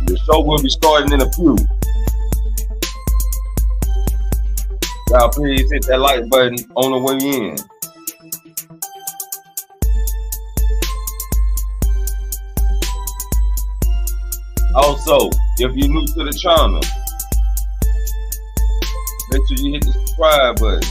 The show will be starting in a few. Y'all please hit that like button on the way in. Also, if you're new to the channel, make sure you hit the subscribe button.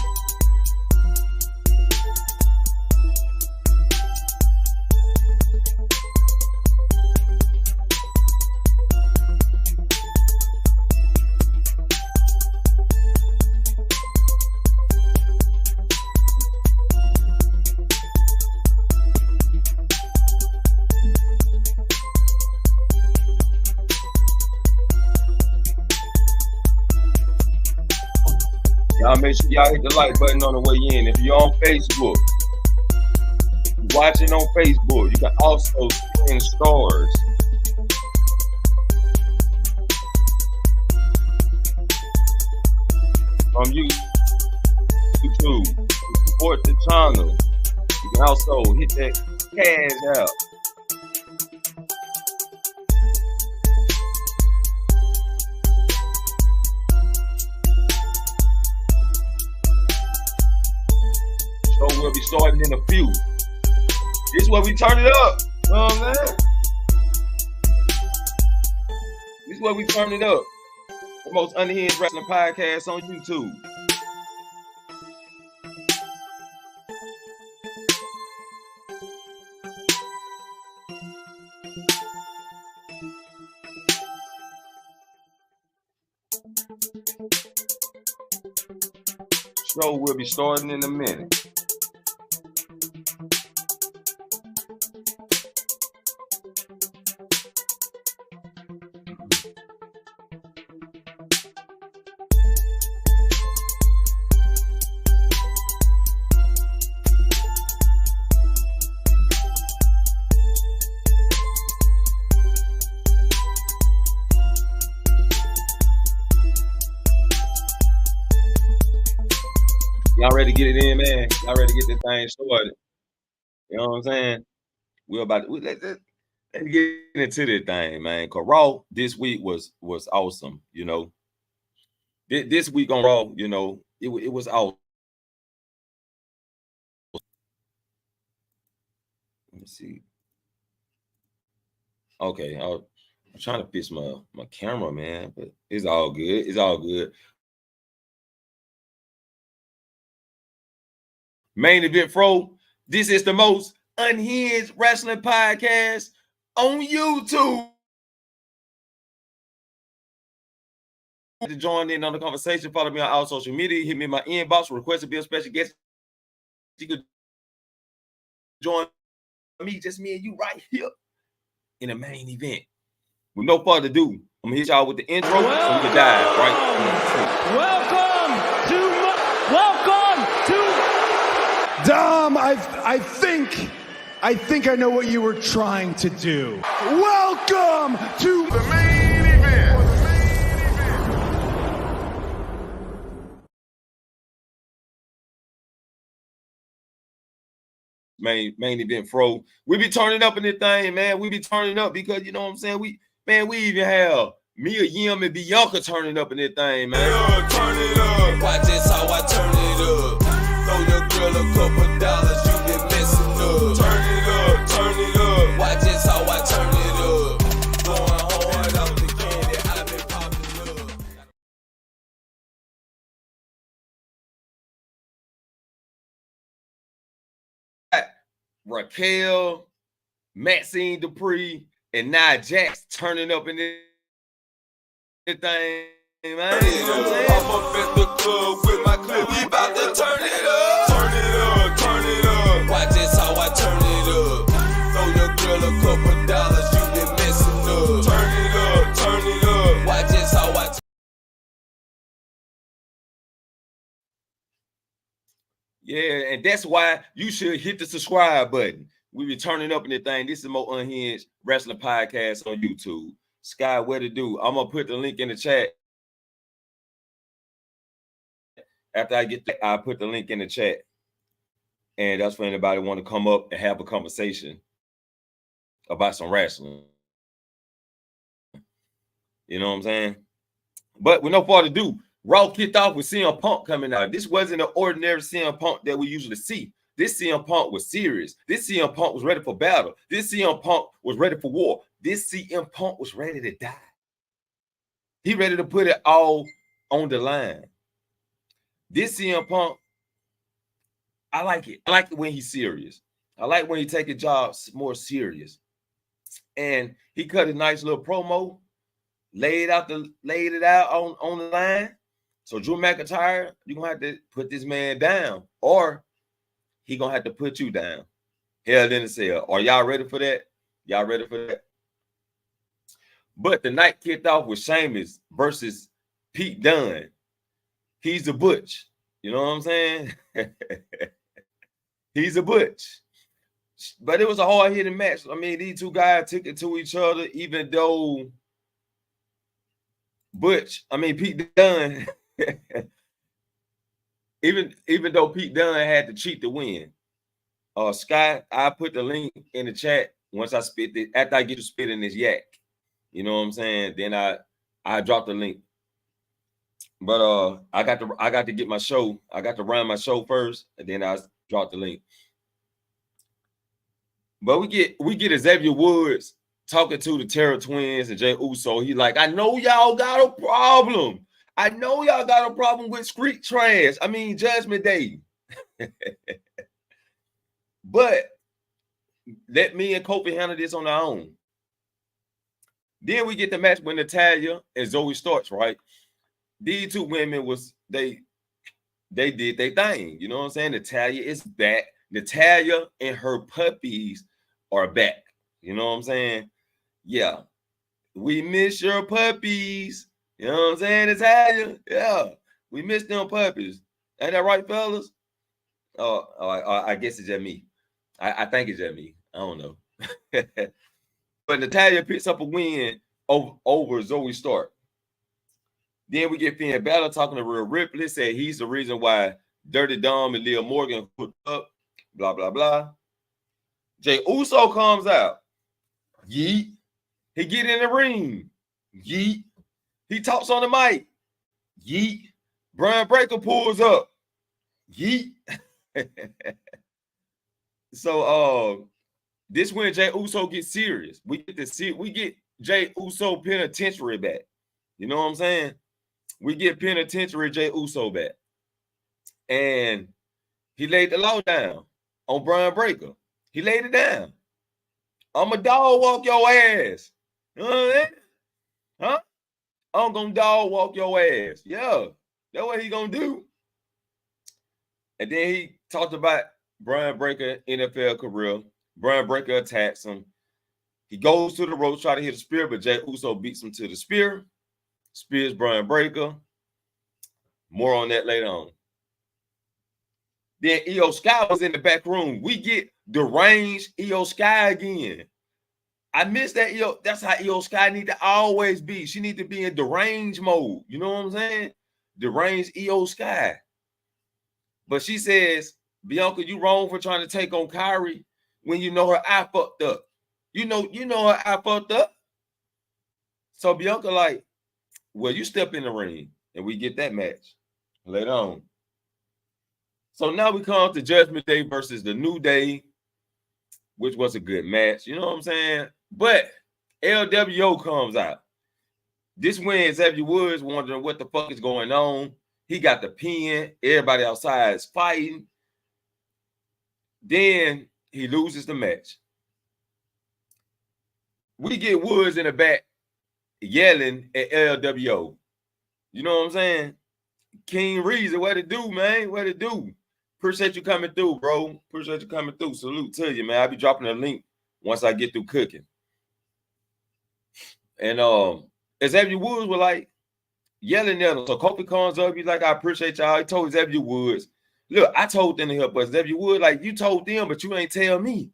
Y'all make sure y'all hit the like button on the way in. If you're on Facebook, watching on Facebook, you can also send stars. From YouTube to support the channel. You can also hit that cash out. So we'll be starting in a few. This is where we turn it up. You know what I'm saying? This is where we turn it up. The most unhinged wrestling podcast on YouTube. Show will be starting in a minute. Y'all ready to get it in, man? Y'all ready to get this thing started? You know what I'm saying? We're about to let's get into this thing, man. Cause Raw this week was awesome. You know, this week on Raw, you know, it was awesome. Let me see. Okay, I'm trying to fix my camera, man, but it's all good. It's all good. Main Event Fro. This is the most unhinged wrestling podcast on YouTube. To join in on the conversation, follow me on all social media. Hit me in my inbox. Request to be a special guest. You could join me, just me and you, right here in the main event. With no further ado, I'm gonna hit y'all with the intro so we can dive right into it. Welcome to Dom. I think I know what you were trying to do. Welcome to the main event. Main Event Fro. We be turning up in this thing, man. We be turning up because you know what I'm saying. We even have Mia Yim and Bianca turning up in this thing, man. Turn it up. Watch this how I turn it up. Throw your girl a couple dollars, you been messing up. Turn it up. Watch this how I turn it up. Going hard out the candy, I've been popping up. Raquel, Maxine Dupree, and Nia Jax turning up in this thing, man. You know what I'm saying? I'm up at the club with my clip. We about to turn it up. Turn it up. Watch this how I turn it up. Throw your girl a couple dollars, you been messing up. Turn it up. Watch this how I Yeah, and that's why you should hit the subscribe button. We be turning up in the thing. This is the more unhinged wrestling podcast on YouTube. Sky, what to do? I'm gonna put the link in the chat. After I get that, I'll put the link in the chat. And that's for anybody want to come up and have a conversation about some wrestling. You know what I'm saying? But with no further ado, Raw kicked off with CM Punk coming out. This wasn't an ordinary CM Punk that we usually see. This CM Punk was serious. This CM Punk was ready for battle. This CM Punk was ready for war. This CM Punk was ready to die. He ready to put it all on the line. This CM Punk, I like it. I like it when he's serious. I like when he take his job more serious. And he cut a nice little promo, laid it out on the line. So Drew McIntyre, you're gonna have to put this man down, or he gonna have to put you down. Hell in the cell. Are y'all ready for that? Y'all ready for that? But the night kicked off with Sheamus versus Pete Dunne. He's a butch. You know what I'm saying? He's a butch. But it was a hard-hitting match. I mean, these two guys took it to each other, even though Pete Dunne, even though Pete Dunne had to cheat to win. Scott, I put the link in the chat once I spit it, after I get to spit in this yak. You know what I'm saying? Then I dropped the link. But I got to get my show. I got to run my show first, and then I dropped the link. But we get Xavier Woods talking to the Terror Twins and Jey Uso. He like, I know y'all got a problem. I know y'all got a problem with street trash. I mean, Judgment Day. But let me and Kofi handle this on our own. Then we get the match with Natalya and Zoe Starks, right? These two women they did their thing. You know what I'm saying? Natalya is back. Natalya and her puppies are back. You know what I'm saying? Yeah. We miss your puppies. You know what I'm saying, Natalya? Yeah. We miss them puppies. Ain't that right, fellas? I guess it's just me. I think it's just me. I don't know. But Natalya picks up a win over Zoe Stark. Then we get Finn Balor talking to Rhea Ripley, said he's the reason why Dirty Dom and Liv Morgan hooked up, blah, blah, blah. Jey Uso comes out. Yeet. He get in the ring. Yeet. He talks on the mic. Yeet. Bron Breakker pulls up. Yeet. So this when Jey Uso gets serious. We get Jey Uso penitentiary back. You know what I'm saying? We get penitentiary Jey Uso back. And He laid the law down on Bron Breakker. He laid it down. I'm a dog walk your ass. You know what I mean? Huh? I'm gonna dog walk your ass. Yeah, that's what he gonna do. And then he talked about Bron Breakker NFL career. Bron Breakker attacks him. He goes to the ropes, try to hit a spear, but Jey Uso beats him to the spear. Spears Bron Breakker. More on that later on. Then Io Sky was in the back room. We get deranged Io Sky again. I miss that Io. That's how Io Sky need to always be. She need to be in deranged mode. You know what I'm saying? Deranged Io Sky. But she says, Bianca, you wrong for trying to take on Kyrie when you know her eye fucked up. You know her eye fucked up. So Bianca like, well, you step in the ring and we get that match later on. So now we come to Judgment Day versus the New Day, which was a good match. You know what I'm saying? But LWO comes out. This when Xavier Woods wondering what the fuck is going on. He got the pin. Everybody outside is fighting. Then he loses the match. We get Woods in the back yelling at LWO. You know what I'm saying? King Reason, what it do, man? What it do? Appreciate you coming through, bro. Appreciate you coming through. Salute to you, man. I'll be dropping a link once I get through cooking. And Xavier Woods was like yelling at him. So Kofi comes up, he's like, I appreciate y'all. He told Xavier Woods, look, I told them to help us. Xavier Woods, like, you told them, but you ain't tell me.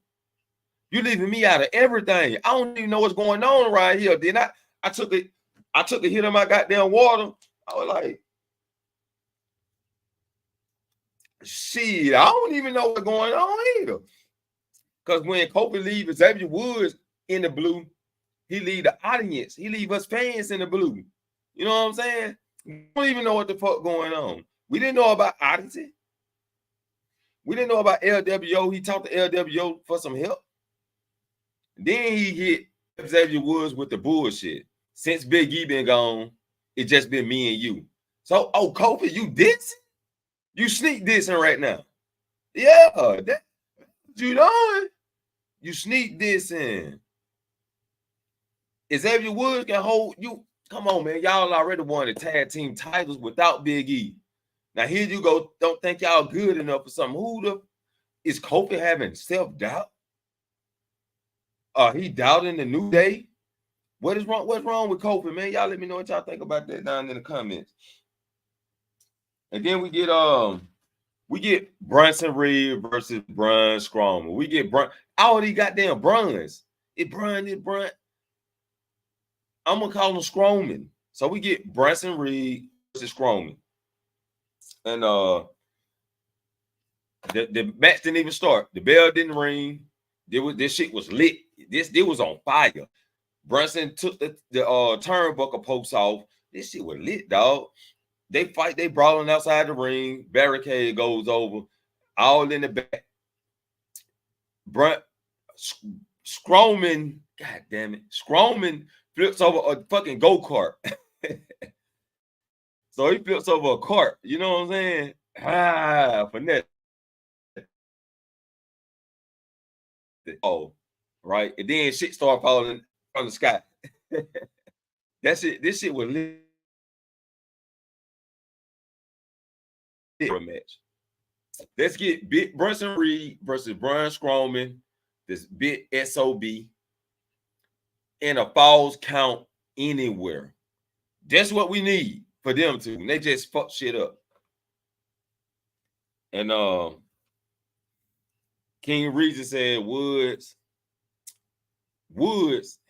You leaving me out of everything. I don't even know what's going on right here. Then I took a hit of my goddamn water. I was like, shit, I don't even know what's going on either. Because when Kofi leaves Xavier Woods in the blue, he leave the audience. He leave us fans in the blue. You know what I'm saying? We don't even know what the fuck going on. We didn't know about Odyssey. We didn't know about LWO. He talked to LWO for some help. Then he hit Xavier Woods with the bullshit. Since Big E been gone, it just been me and you. So, oh, Kofi, you dissing? You sneak dissing right now. Yeah, that's what you doing. You sneak dissing. Xavier Woods can hold you. Come on, man. Y'all already won the tag team titles without Big E. Now, here you go. Don't think y'all good enough for something. Who the is Kofi having self-doubt? He doubting the New Day? What is wrong? What's wrong with Kofi, man? Y'all let me know what y'all think about that down in the comments. And then we get Bronson Reed versus Braun Strowman. We get all these goddamn Bruns. It's Braun. I'm gonna call him Strowman. So we get Bronson Reed versus Strowman. And the match didn't even start. The bell didn't ring. This shit was lit. This was on fire. Brunson took the turnbuckle posts off. This shit was lit, dog. They fight, they brawling outside the ring. Barricade goes over, all in the back. Strowman, god damn it, Strowman flips over a fucking go-kart. So he flips over a cart. You know what I'm saying? Finesse. Oh, right. And then shit started falling from the sky. That's it. This shit was lit. Match. Let's get Big Bronson Reed versus Braun Strowman. This big SOB in a falls count anywhere. That's what we need for them to. And they just fuck shit up. And King Regis said Woods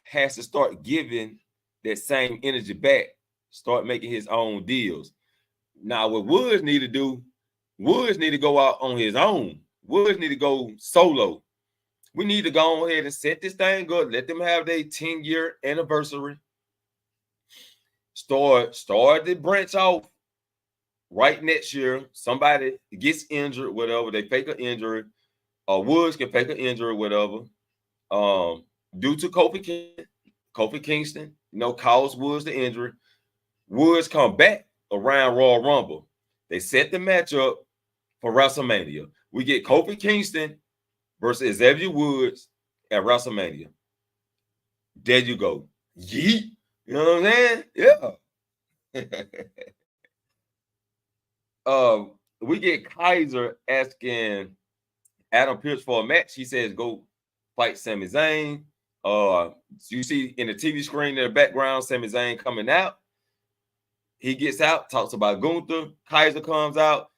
has to start giving that same energy back. Start making his own deals. Now, what Woods need to do, Woods need to go out on his own. Woods need to go solo. We need to go ahead and set this thing up. Let them have their 10-year anniversary. Start the branch off right next year. Somebody gets injured, whatever. They fake an injury. Woods can fake an injury, whatever. Due to Kofi Kingston, caused Woods the injury. Woods come back around Royal Rumble. They set the match up for WrestleMania. We get Kofi Kingston versus Xavier Woods at WrestleMania. There you go. Yeet. You know what I'm saying? Yeah. We get Kaiser asking Adam Pearce for a match. He says, go fight Sami Zayn. You see in the TV screen in the background, Sami Zayn coming out. He gets out, talks about Gunther. Kaiser comes out.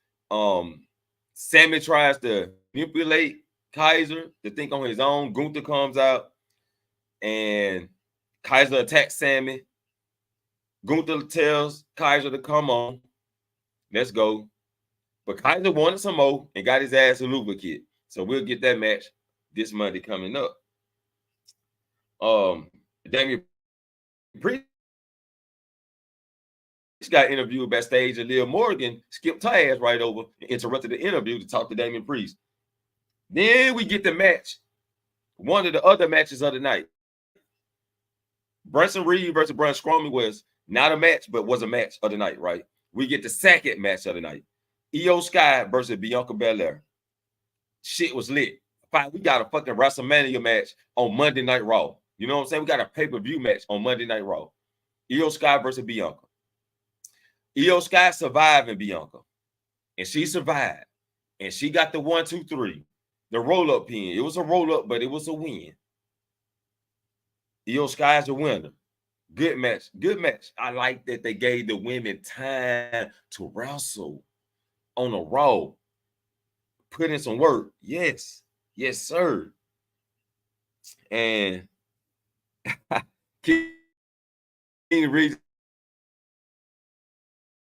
Sami tries to manipulate Kaiser to think on his own. Gunther comes out, and Kaiser attacks Sami. Gunther tells Kaiser to come on. Let's go. But Kaiser wanted some more and got his ass a lubricant. So we'll get that match this Monday coming up. Damian Priest got interviewed backstage, and Liv Morgan skipped her ass right over and interrupted the interview to talk to Damian Priest. Then we get the match, one of the other matches of the night. Bronson Reed versus Braun Strowman was not a match, but was a match of the night, right? We get the second match of the night. Io Sky versus Bianca Belair. Shit was lit. We got a fucking WrestleMania match on Monday Night Raw. You know what I'm saying? We got a pay-per-view match on Monday Night Raw. Io Sky versus Bianca. Io Sky survived in Bianca. And she survived. And she got the 1, 2, 3. The roll-up pin. It was a roll-up, but it was a win. Io Sky's a winner. Good match. Good match. I like that they gave the women time to wrestle on a Raw. Put in some work. Yes. Yes, sir. And King Reed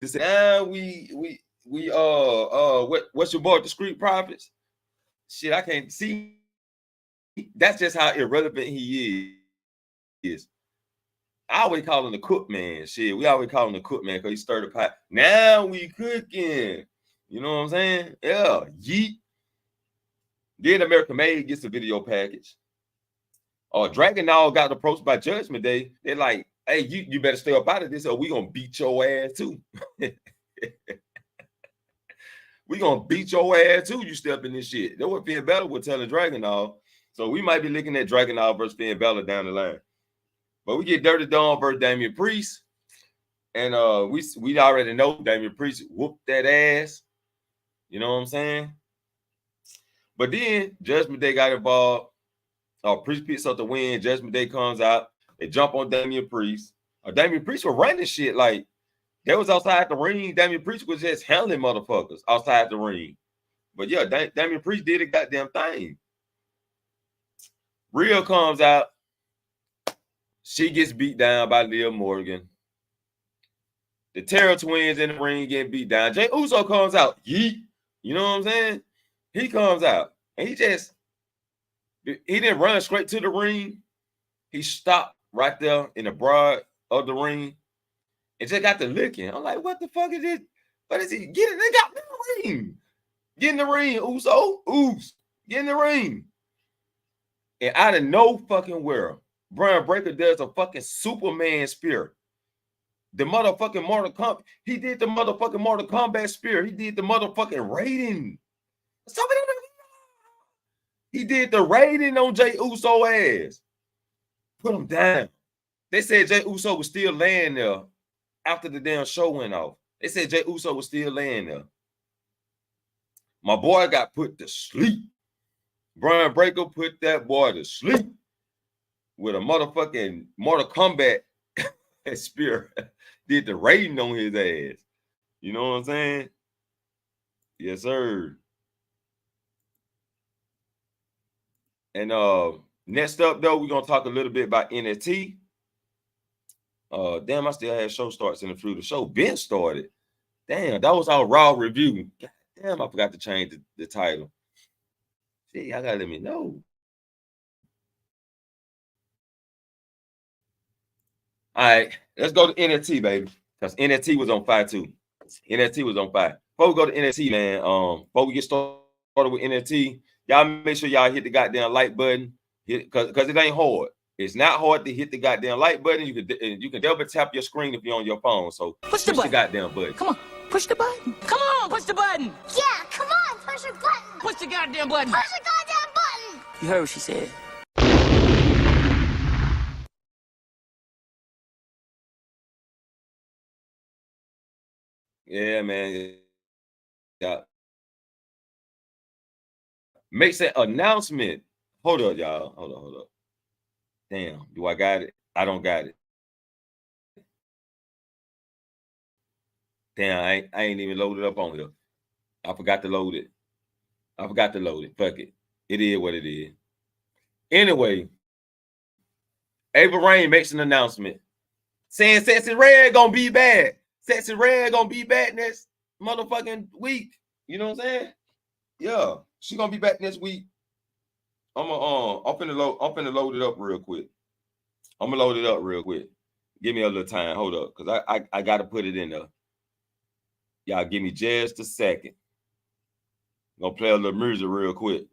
said, what's your boy, the Street Profits? Shit, I can't see. That's just how irrelevant he is. I always call him the cook man. Shit, we always call him the cook man because he stirred the pot. Now we cooking. You know what I'm saying? Yeah, yeet. Then American Made gets a video package. Dragon Dog got approached by Judgment Day. They're like, hey, you better stay up out of this or we gonna beat your ass too. We gonna beat your ass too, you step in this shit. That's what Finn Balor was telling Dragon Dog. So we might be looking at Dragon Dog versus Finn Balor down the line. But we get Dirty Dawn versus Damian Priest. And we already know Damian Priest whooped that ass. You know what I'm saying? But then Judgment Day got involved. Priest picks up the win. Judgment Day comes out. They jump on Damian Priest. Damian Priest was running shit like they was outside the ring. Damian Priest was just handling motherfuckers outside the ring. But yeah, Damian Priest did a goddamn thing. Rhea comes out. She gets beat down by Liv Morgan. The Terror Twins in the ring getting beat down. Jey Uso comes out. Yeet. You know what I'm saying? He comes out. And he didn't run straight to the ring. He stopped right there in the broad of the ring and just got to licking. I'm like, what the fuck is this? What is he? Get in the ring. Get in the ring, Uso. Oos. Get in the ring. And out of no fucking world, Bron Breakker does a fucking Superman spear. The motherfucking Mortal Kombat. He did the motherfucking Mortal Kombat spear. He did the motherfucking rating. He did the rating on Jey Uso ass. Put him down. They said Jey Uso was still laying there after the damn show went off. They said Jey Uso was still laying there. My boy got put to sleep. Bron Breakker put that boy to sleep with a motherfucking Mortal Kombat spear. Did the rating on his ass. You know what I'm saying? Yes, sir. And next up, though, we're going to talk a little bit about NXT. Damn, I still had show starts in the through the show. Ben started. Damn, that was our Raw review. God damn, I forgot to change the title. See, I got to let me know. All right, let's go to NXT, baby. Because NXT was on fire, too. NXT was on fire. Before we go to NXT, man, before we get started with NXT, y'all make sure y'all hit the goddamn like button. Because it ain't hard. It's not hard to hit the goddamn like button. You can double tap your screen if you're on your phone. So push the goddamn button. Come on, push the button. Come on, push the button. Yeah, come on, push Push your button! Push the goddamn button! Push the goddamn button! You heard what she said. Yeah, man. Yeah. Makes an announcement. Hold up, y'all. Hold up. Damn. Do I got it? I don't got it. Damn, I ain't even loaded up on here. I forgot to load it. Fuck it. It is what it is. Anyway, Ava Rain makes an announcement saying Sexy Red gonna be back. Sexy Red gonna be back next motherfucking week. You know what I'm saying? Yeah, she gonna be back next week. I'm finna load it up real quick. Give me a little time. Hold up, because I gotta put it in there. Y'all give me just a second. Gonna play a little music real quick.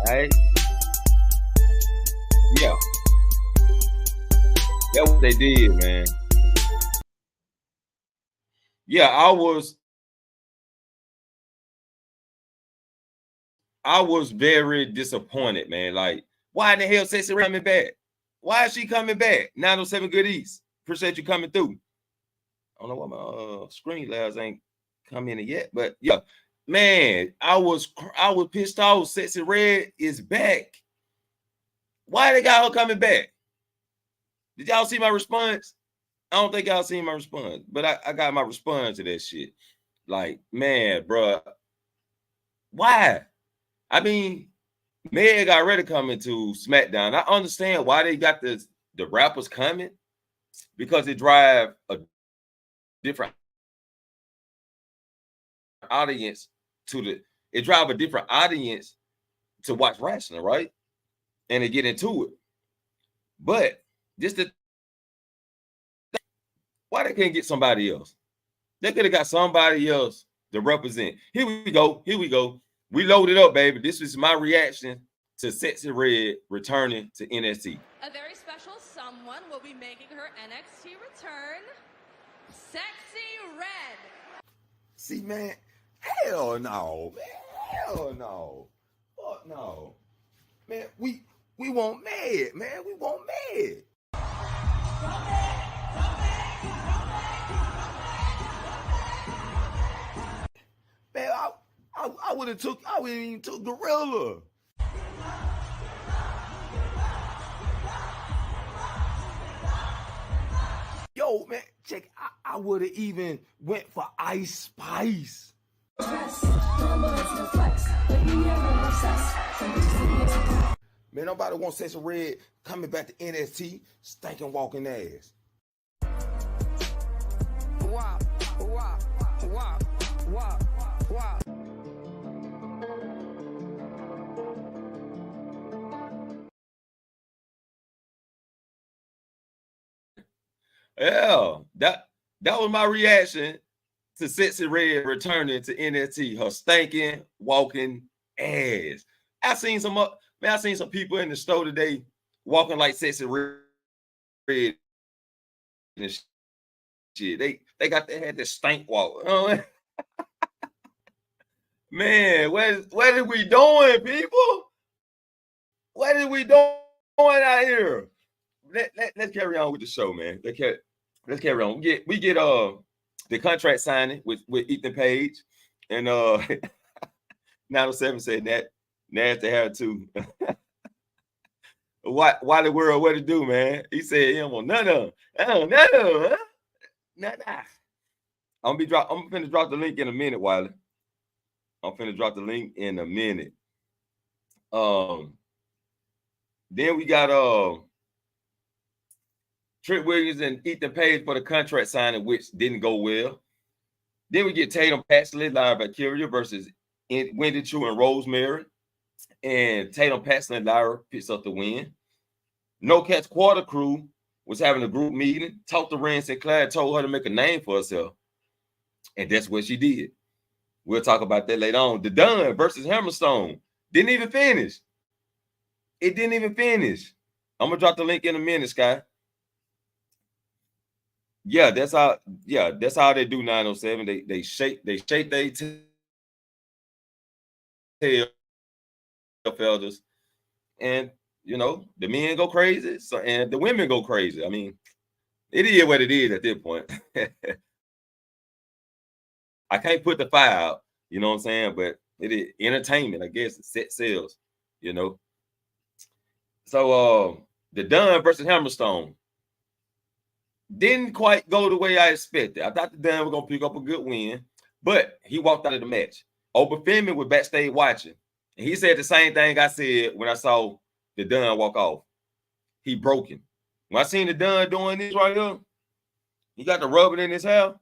Right? Yeah. That's what they did, man. Yeah, I was very disappointed, man. Like, why in the hell Sexy Red coming back? Why is she coming back? 907 Good East. Appreciate you coming through. I don't know why my screen layers ain't come in yet, but yeah. Man, I was pissed off. Sexy Red is back. Why they got her coming back? Did y'all see my response? I don't think y'all seen my response, but I got my response to that shit. Like, man, bro, why? I mean, Meg already coming to SmackDown. I understand why they got the rappers coming, because it drive a different audience drive a different audience to watch wrestling, right? And to get into it. But why they can't get somebody else? They could have got somebody else to represent. Here we go. We loaded up, baby. This is my reaction to Sexy Red returning to NXT. A very special someone will be making her NXT return. Sexy Red. See, man, hell no. Hell no. Fuck no. Man, we want Mad, man. We want Mad. Man, I would have even took Gorilla. Yo, man, check. I would have even went for Ice Spice. Man, nobody wants Sexy Red coming back to NXT, stinking walking ass. Wow, wow, wow, wow, wow. Yeah, that was my reaction to Sexy Red returning to NXT. Her stinking walking ass. I seen some people in the store today walking like Sexy Red and shit. They had this stink walk. Man, what are we doing, people? What are we doing out here? Let's carry on with the show, man. Let's carry on. We get the contract signing with Ethan Page, and 907 said that nasty hair too. Why the world what to do, man? He said he don't want none of them. None of them, huh? Nah. I'm finna drop the link in a minute, Wiley. I'm finna drop the link in a minute. Then we got Trent Williams and Ethan Page for the contract signing, which didn't go well. Then we get Tatum Paxley, Lyra Valkyria versus Wendy Choo and Rosemary. And Tatum Paxley and Lyra picks up the win. No Cat's Quarter Crew was having a group meeting, talked to Rand Sinclair, told her to make a name for herself. And that's what she did. We'll talk about that later on. The Dunn versus Hammerstone didn't even finish. It didn't even finish. I'm gonna drop the link in a minute, Sky. Yeah, that's how they do 907. They shake their tail feathers, and you know the men go crazy, and the women go crazy. I mean, it is what it is at this point. I can't put the fire out, you know what I'm saying? But it is entertainment, I guess. Set sales, you know. So the Dunn versus Hammerstone didn't quite go the way I expected. I thought the Dunn was gonna pick up a good win, but he walked out of the match. Oba Femi was backstage watching, and he said the same thing I said when I saw the Dunn walk off. He broken. When I seen the Dunn doing this right here, he got the rubber in his hair.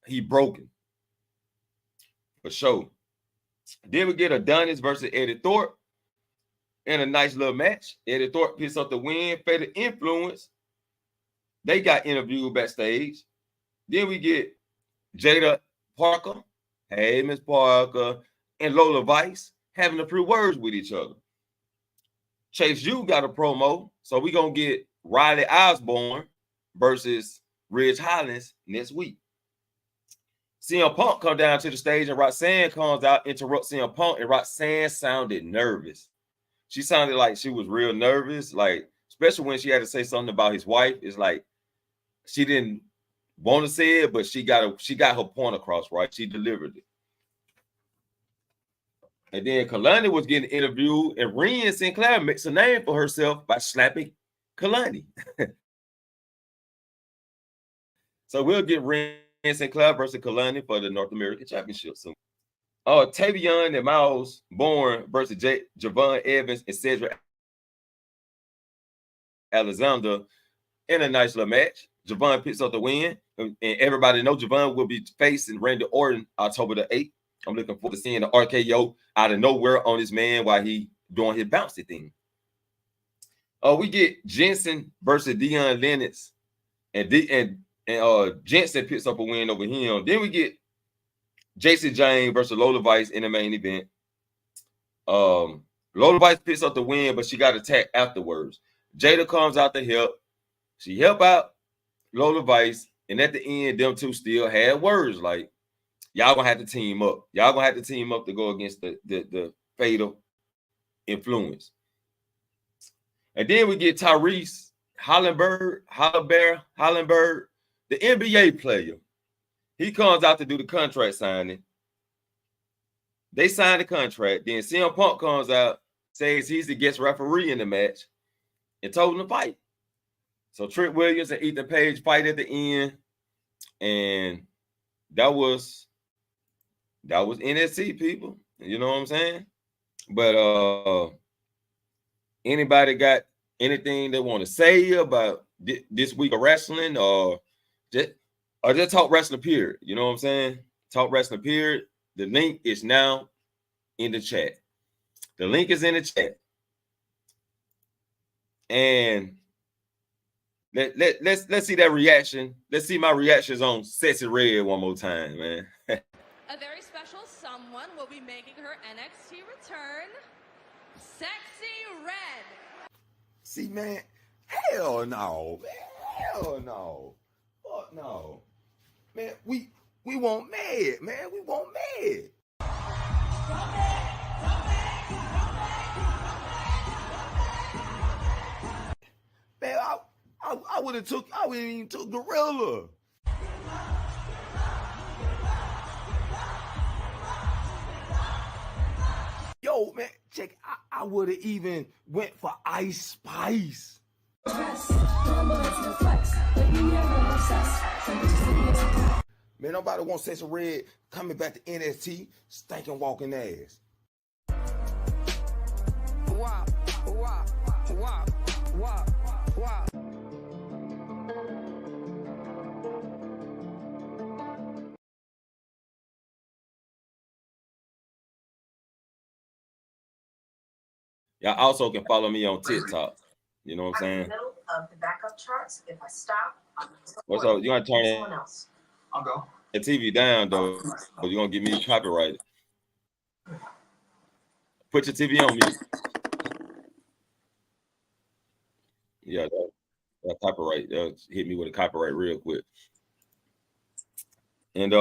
He broken. For sure. Then we get Adonis versus Eddie Thorpe in a nice little match. Eddie Thorpe picks up the win. Fatal Influence. They got interviewed backstage. Then we get Jada Parker, hey, Miss Parker, and Lola Vice having a few words with each other. Chase U got a promo, so we're going to get Riley Osborne versus Ridge Hollins next week. CM Punk come down to the stage, and Roxanne comes out, interrupts CM Punk, and Roxanne sounded nervous. She sounded like she was real nervous, like, especially when she had to say something about his wife. It's like she didn't want to say it, but she got her point across, right? She delivered it. And then Kalani was getting interviewed, and Rhea Sinclair makes a name for herself by slapping Kalani. So we'll get Rhea Sinclair versus Kalani for the North American Championship soon. Tavion and Miles Bourne versus Javon Evans and Cedric Alexander in a nice little match. Javon picks up the win, and everybody knows Javon will be facing Randy Orton October the 8th. I'm looking forward to seeing the RKO out of nowhere on this man while he doing his bouncy thing. We get Jensen versus Dion Lennox, and Jensen picks up a win over him. Then we get Jason James versus Lola Vice in the main event. Lola Vice picks up the win, but she got attacked afterwards. Jada comes out to help. She help out Lola Vice, and at the end, them two still had words like, y'all gonna have to team up. Y'all gonna have to team up to go against the Fatal Influence. And then we get Tyrese Hollenberg, the NBA player. He comes out to do the contract signing. They sign the contract. Then CM Punk comes out, says he's the guest referee in the match, and told him to fight. So Trent Williams and Ethan Page fight at the end, and that was NXT, people. You know what I'm saying? But Anybody got anything they want to say about this week of wrestling, or just talk wrestling period? You know what I'm saying? Talk wrestling period. The link is now in the chat. The link is in the chat. And let's see that reaction. Let's see my reactions on Sexy Red one more time, man. A very special someone will be making her NXT return. Sexy Red. See, man, hell no, man, hell no, fuck no, man. We want mad, man. We want mad. Man, I would have took. I wouldn't even took Gorilla. Yo, man, check. I would have even went for Ice Spice. Man, nobody wants Sexy Red coming back to NXT, stinking walking ass. Wow, wow, wow, wow, wow. Y'all also can follow me on TikTok. You know what I'm saying? I'm in the middle of the backup charts. If I stop, I'm What's up? You gonna turn someone else. I'll go. the TV down though? Or you gonna give me copyright? Put your TV on mute. Yeah, that copyright. Hit me with a copyright real quick. And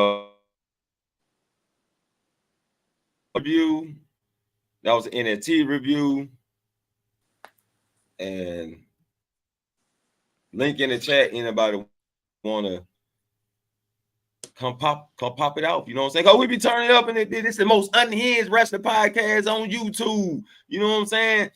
review. That was an NXT review. And link in the chat. Anybody wanna come pop it out? You know what I'm saying? Cause we be turning it up, and this is the most unhinged wrestling podcast on YouTube. You know what I'm saying?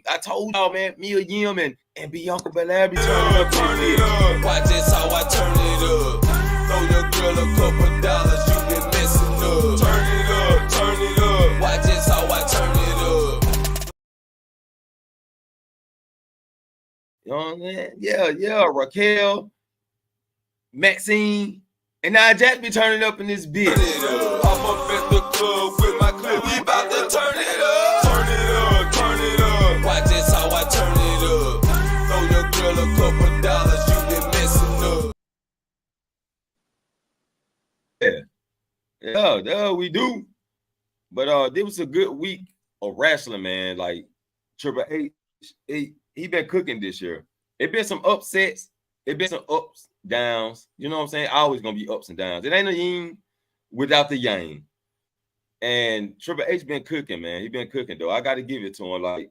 I told y'all, man, Mia Yim and Bianca Belair be turning up. Turn it up. Watch this how I turn it up. Throw your girl a couple dollars, you been messing up. Turn it up, turn it up. Watch this how I turn it up. You know what I'm saying? Yeah. Raquel, Maxine, and now Jack be turning up in this bitch. Turn it up. I'm up at the club with my clip. We about to turn it up. Turn it up, turn it up. Watch this how I turn it up. Throw your girl a couple dollars, you been messing up. Yeah, we do. But this was a good week of wrestling, man. Like Triple H, he been cooking this year. It been some upsets. It been some ups, downs. You know what I'm saying? Always gonna be ups and downs. It ain't a yin without the yang. And Triple H been cooking, man. He been cooking though. I got to give it to him. Like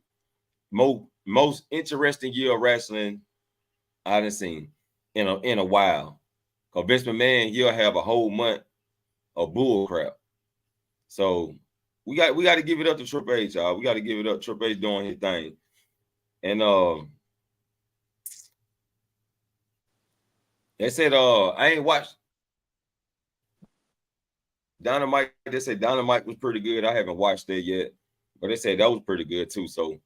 most interesting year of wrestling I done seen in a while. Cause Vince McMahon, he'll have a whole month of bull crap. So we got to give it up to Triple H, y'all. We got to give it up. Triple H doing his thing. And they said I ain't watched Dynamite. They said Dynamite was pretty good. I haven't watched it yet, but they said that was pretty good too. So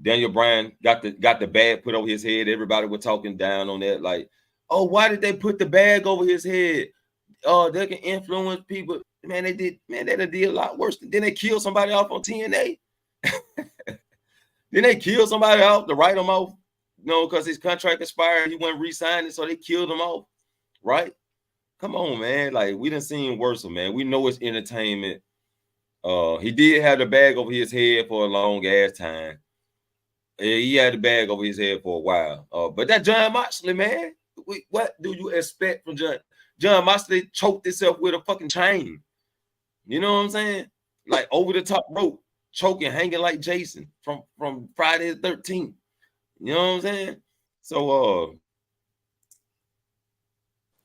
Daniel Bryan got the bag put over his head. Everybody was talking down on that, like, oh, why did they put the bag over his head? Oh, they can influence people. Man, they did a lot worse. Then they killed somebody off on TNA. Then they killed somebody off to write him off, you know, because his contract expired. He wasn't re-signing, so they killed him off, right? Come on, man. Like, we done seen worse, man. We know it's entertainment. He did have the bag over his head for a long ass time. He had the bag over his head for a while. But that John Moxley, man, what do you expect from John? John Moxley choked himself with a fucking chain. You know what I'm saying? Like over the top rope, choking, hanging like Jason from Friday the 13th. You know what I'm saying? So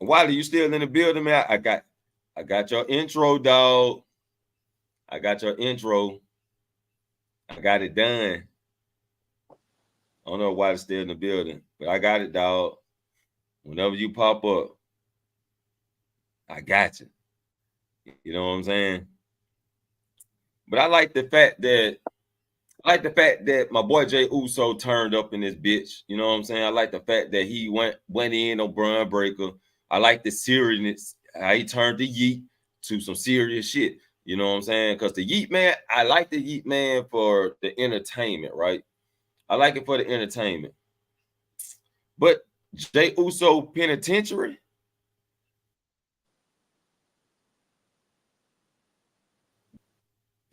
Wiley, you still in the building, man? I got your intro, dog. I got your intro. I got it done. I don't know why it's still in the building, but I got it, dog. Whenever you pop up, I got you. You know what I'm saying? But I like the fact that I like the fact that my boy Jey Uso turned up in this bitch. You know what I'm saying? I like the fact that he went in on Bron Breakker. I like the seriousness, how he turned the Yeet to some serious shit. You know what I'm saying? Because the Yeet Man, I like the Yeet Man for the entertainment, right? I like it for the entertainment. But Jey Uso Penitentiary,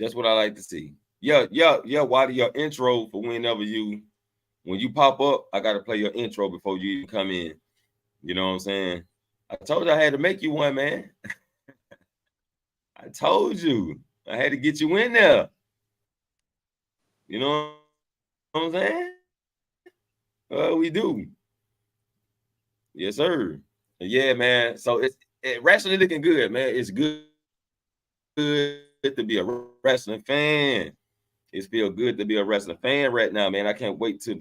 that's what I like to see. Yeah. Why your intro for when you pop up, I gotta play your intro before you even come in. You know what I'm saying? I told you I had to make you one, man. I told you I had to get you in there. You know what I'm saying? We do. Yes, sir. Yeah, man. So it's wrestling looking good, man. It's good to be a wrestling fan. It feels good to be a wrestling fan right now, man. I can't wait to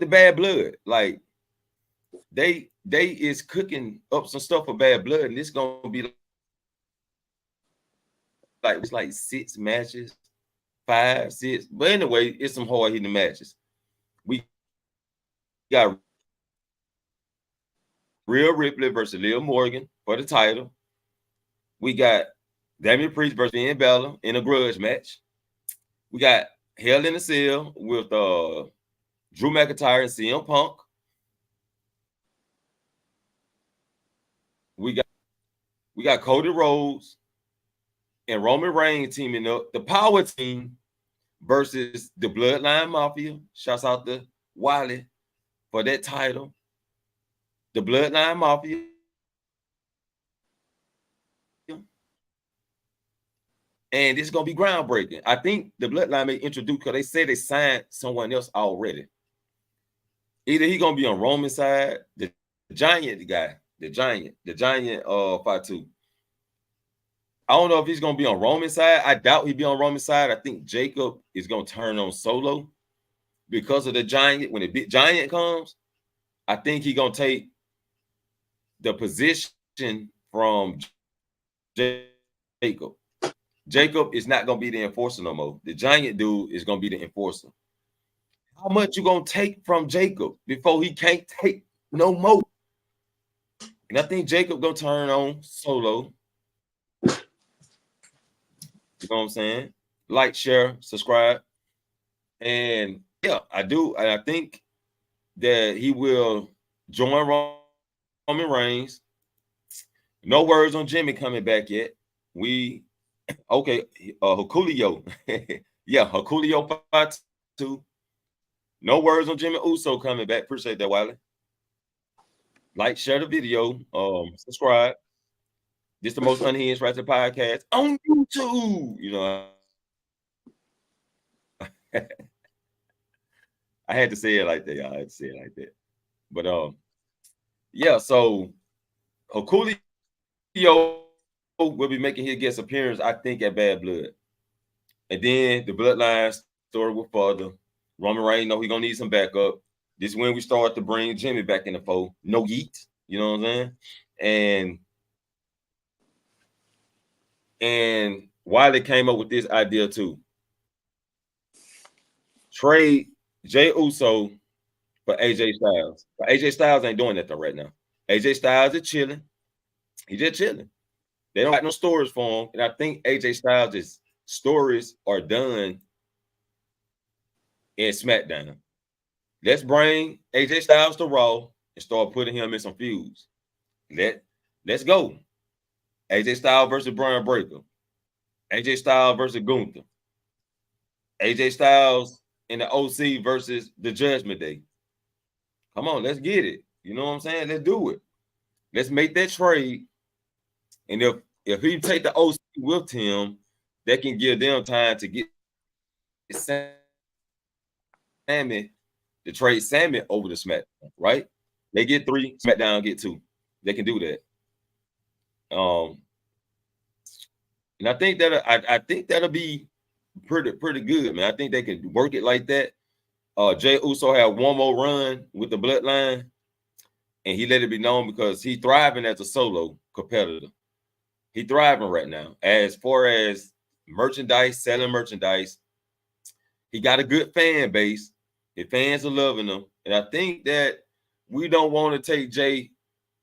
Bad Blood. Like they is cooking up some stuff for Bad Blood, and it's gonna be like it's like 6 matches, 5, 6. But anyway, it's some hard hitting matches. We got Rhea Ripley versus Liv Morgan for the title. We got Damian Priest versus Finn Balor in a grudge match. We got Hell in a Cell with Drew McIntyre and CM Punk. We got Cody Rhodes and Roman Reigns teaming up. The Power Team versus the Bloodline Mafia. Shouts out to Wiley for that title. The Bloodline Mafia. And it's going to be groundbreaking. I think the Bloodline may introduce, because they say they signed someone else already. Either he's going to be on Roman's side, the Giant guy, the Giant Fatu. I don't know if he's going to be on Roman's side. I doubt he'd be on Roman's side. I think Jacob is going to turn on Solo because of the Giant. When the big Giant comes, I think he's going to take the position from Jacob. Jacob is not going to be the enforcer no more. The Giant dude is going to be the enforcer. How much you going to take from Jacob before he can't take no more? And I think Jacob going to turn on Solo. You know what I'm saying? Like, share, subscribe. And yeah, I do. And I think that he will join Roman Reigns. No words on Jimmy coming back yet. Julio. Yeah, Julio 5-2. No words on Jimmy Uso coming back. Appreciate that, Wiley. Like, share the video, subscribe. This is the most unhinged wrestling podcast on YouTube. You know, I had to say it like that, y'all. I had to say it like that. But yeah, so Julio will be making his guest appearance, I think, at Bad Blood. And then the Bloodline story will further. Roman Reigns know he's gonna need some backup. This is when we start to bring Jimmy back in the fold. No yeet, you know what I'm saying? And Wiley came up with this idea too. Trade Jey Uso for AJ Styles. But AJ Styles ain't doing that though right now. AJ Styles is chilling. He's just chilling. They don't have no stories for him. And I think AJ Styles' stories are done in SmackDown. Let's bring AJ Styles to Raw and start putting him in some feuds. Let's go. AJ Styles versus Bron Breakker. AJ Styles versus Gunther. AJ Styles in the OC versus the Judgment Day. Come on, let's get it. You know what I'm saying? Let's do it. Let's make that trade. And if he take the OC with him, that can give them time to get Sammy, to trade Sammy over to SmackDown, right? They get 3, SmackDown get 2. They can do that. And I think that'll be pretty good, man. I think they can work it like that. Jey Uso had one more run with the Bloodline, and he let it be known because he's thriving as a solo competitor. He's thriving right now. As far as merchandise, selling merchandise. He got a good fan base. His fans are loving him. And I think that we don't want to take Jey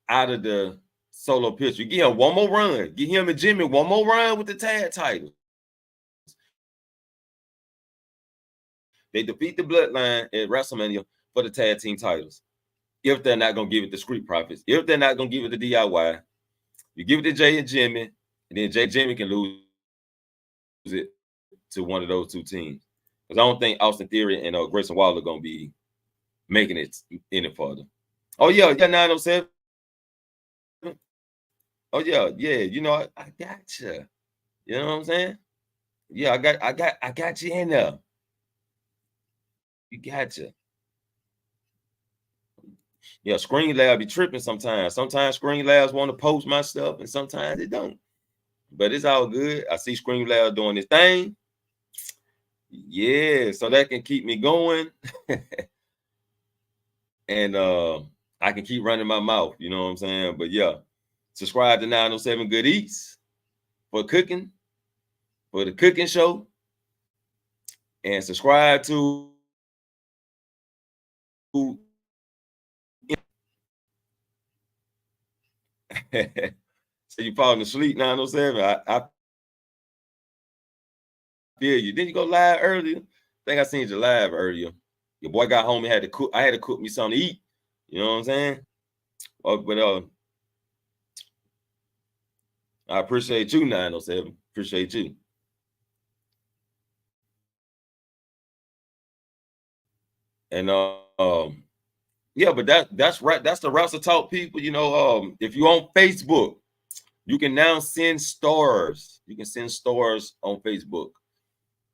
out of the solo picture. Give him one more run. Give him and Jimmy one more run with the tag titles. They defeat the Bloodline at WrestleMania for the tag team titles. If they're not going to give it to Street Profits, if they're not going to give it to DIY, you give it to Jey and Jimmy, and then Jey and Jimmy can lose it to one of those two teams. Because I don't think Austin Theory and Grayson Waller are going to be making it any further. Oh, yeah, 907. Oh, yeah. You know, I got you. You know what I'm saying? Yeah, I got you in there. You got you. Yeah, Screen Lab be tripping sometimes. Sometimes Screen Labs want to post my stuff, and sometimes they don't. But it's all good. I see Screen Lab doing this thing. Yeah, so that can keep me going. And I can keep running my mouth. You know what I'm saying? But yeah, subscribe to 907 Good Eats for cooking, for the cooking show. And subscribe to so you falling asleep 907. I feel you. Didn't you go live earlier? I think I seen you live earlier. Your boy got home and had to cook. I had to cook me something to eat. You know what I'm saying? But I appreciate you, 907. Appreciate you. And yeah, but that's right. That's the Wrestle Talk people. You know, if you're on Facebook, you can now send stars. You can send stars on Facebook.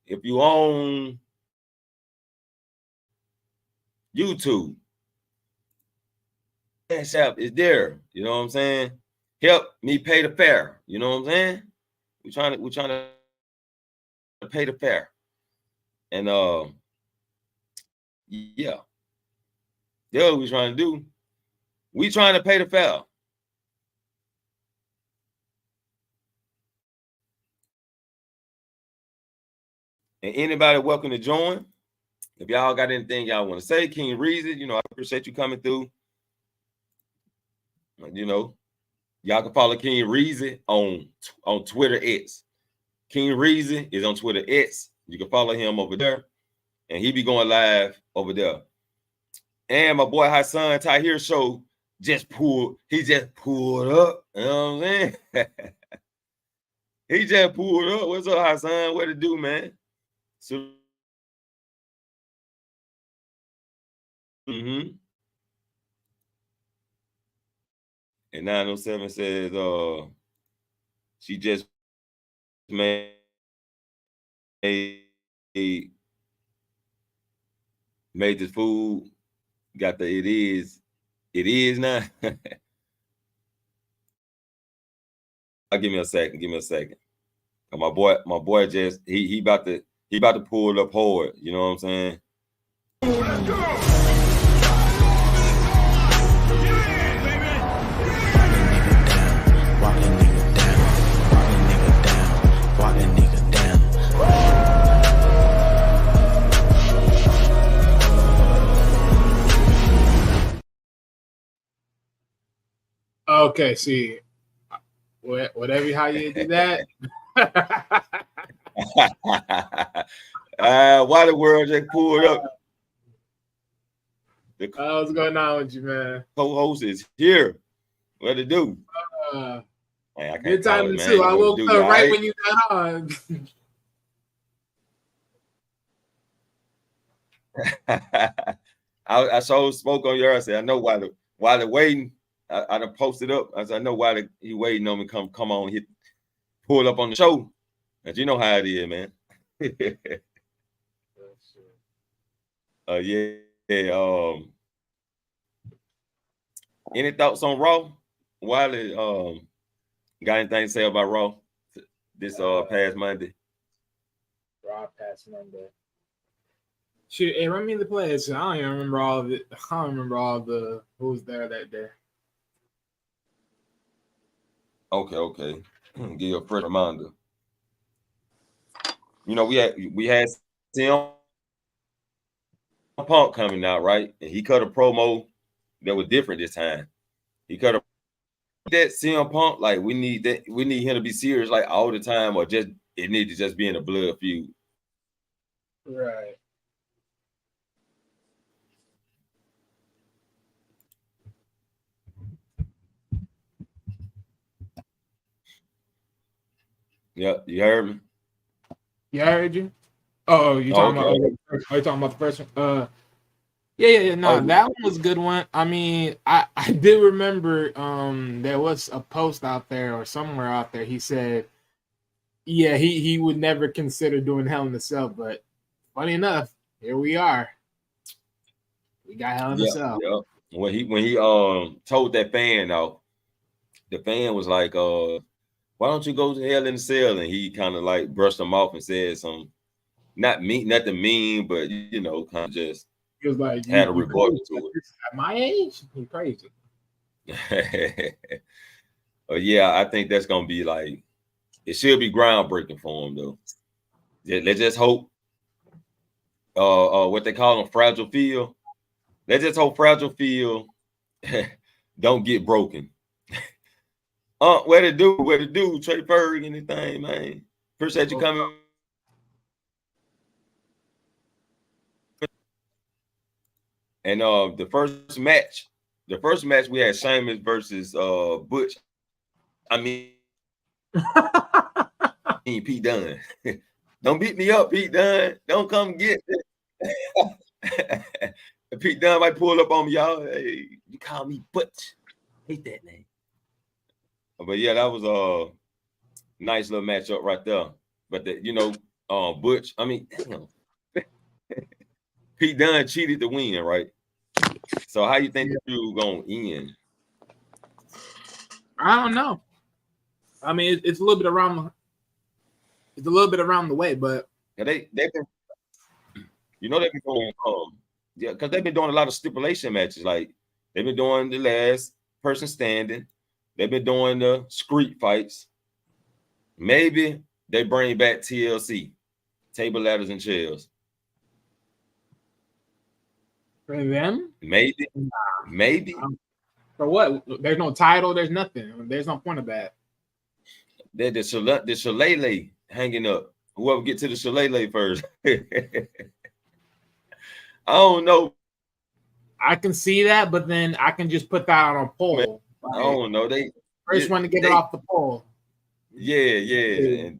If you on YouTube, Cash App is there. You know what I'm saying? Help me pay the fare. You know what I'm saying? We're trying to pay the fare. And yeah. That's what we're trying to do. We trying to pay the fare. And anybody welcome to join. If y'all got anything y'all want to say, King Reezy, you know, I appreciate you coming through. You know, y'all can follow King Reezy on Twitter X. King Reezy is on Twitter X. You can follow him over there. And he be going live over there. And my boy Hassan Tahir show just pulled up. You know what I'm saying? He just pulled up. What's up, Hassan? What to do, man? So, and 907 says she just made this food. Got the it is now. Give me a second. My boy just he about to pull it up hard. You know what I'm saying? Let's go. Okay, see, whatever how you do that. Why the world just pulled up? What's going on with you, man? Co-host is here. What to do? Good timing too. I woke up right when you got on. I saw smoke on your. I said, I know why they're waiting. I done posted up. I said, I know why he waiting on me come on, pull up on the show. And you know how it is, man. Yeah. Any thoughts on Raw? Wiley, got anything to say about Raw this past Monday? Raw past Monday. Shoot, hey, run me the players. I don't even remember all of it. I don't remember all the who was there that day. Okay. Give you a fresh reminder. You know, we had CM Punk coming out, right? And he cut a promo that was different this time. He cut a that CM Punk, like we need him to be serious like all the time, or just it need to just be in a blood feud. Right. Yeah, you heard me? Yeah, I heard you. Oh, you talking Okay. about? Are you talking about the first one? Yeah. No, that one was a good one. I mean, I did remember there was a post out there or somewhere out there. He said, yeah, he would never consider doing Hell in a Cell, but funny enough, here we are. We got Hell in a Cell. Yeah. When he told that fan out, the fan was like, why don't you go to Hell in a Cell? And he kind of like brushed him off and said some nothing mean, but you know, kind of just He was like, had a rebuttal to it. At my age, he crazy. Yeah, I think that's gonna be like it should be groundbreaking for him though. Let's just hope what they call them, fragile field. Let's just hope fragile field don't get broken. What to do, Trey Berg, anything, man. Appreciate you coming. And the first match we had Sheamus versus Butch. I mean Pete Dunne. Don't beat me up, Pete Dunne. Don't come get it. Pete Dunne might pull up on me, y'all. Hey, you call me Butch. Hate that name. But yeah, that was a nice little matchup right there. But Butch, I mean, damn. Pete Dunne cheated to win, right? So how you think the dude gonna end? I don't know. I mean, it's a little bit around the way, but Yeah, they've been, they've been doing because they've been doing a lot of stipulation matches. Like they've been doing the last person standing. They've been doing the street fights. Maybe they bring back TLC, table, ladders, and chairs. for them, Maybe. For what? There's no title. There's nothing. There's no point of that. They're the shillelagh hanging up. Whoever get to the shillelagh first. I don't know. I can see that, but then I can just put that on a poll. I don't know. First one to get it off the pole. Yeah.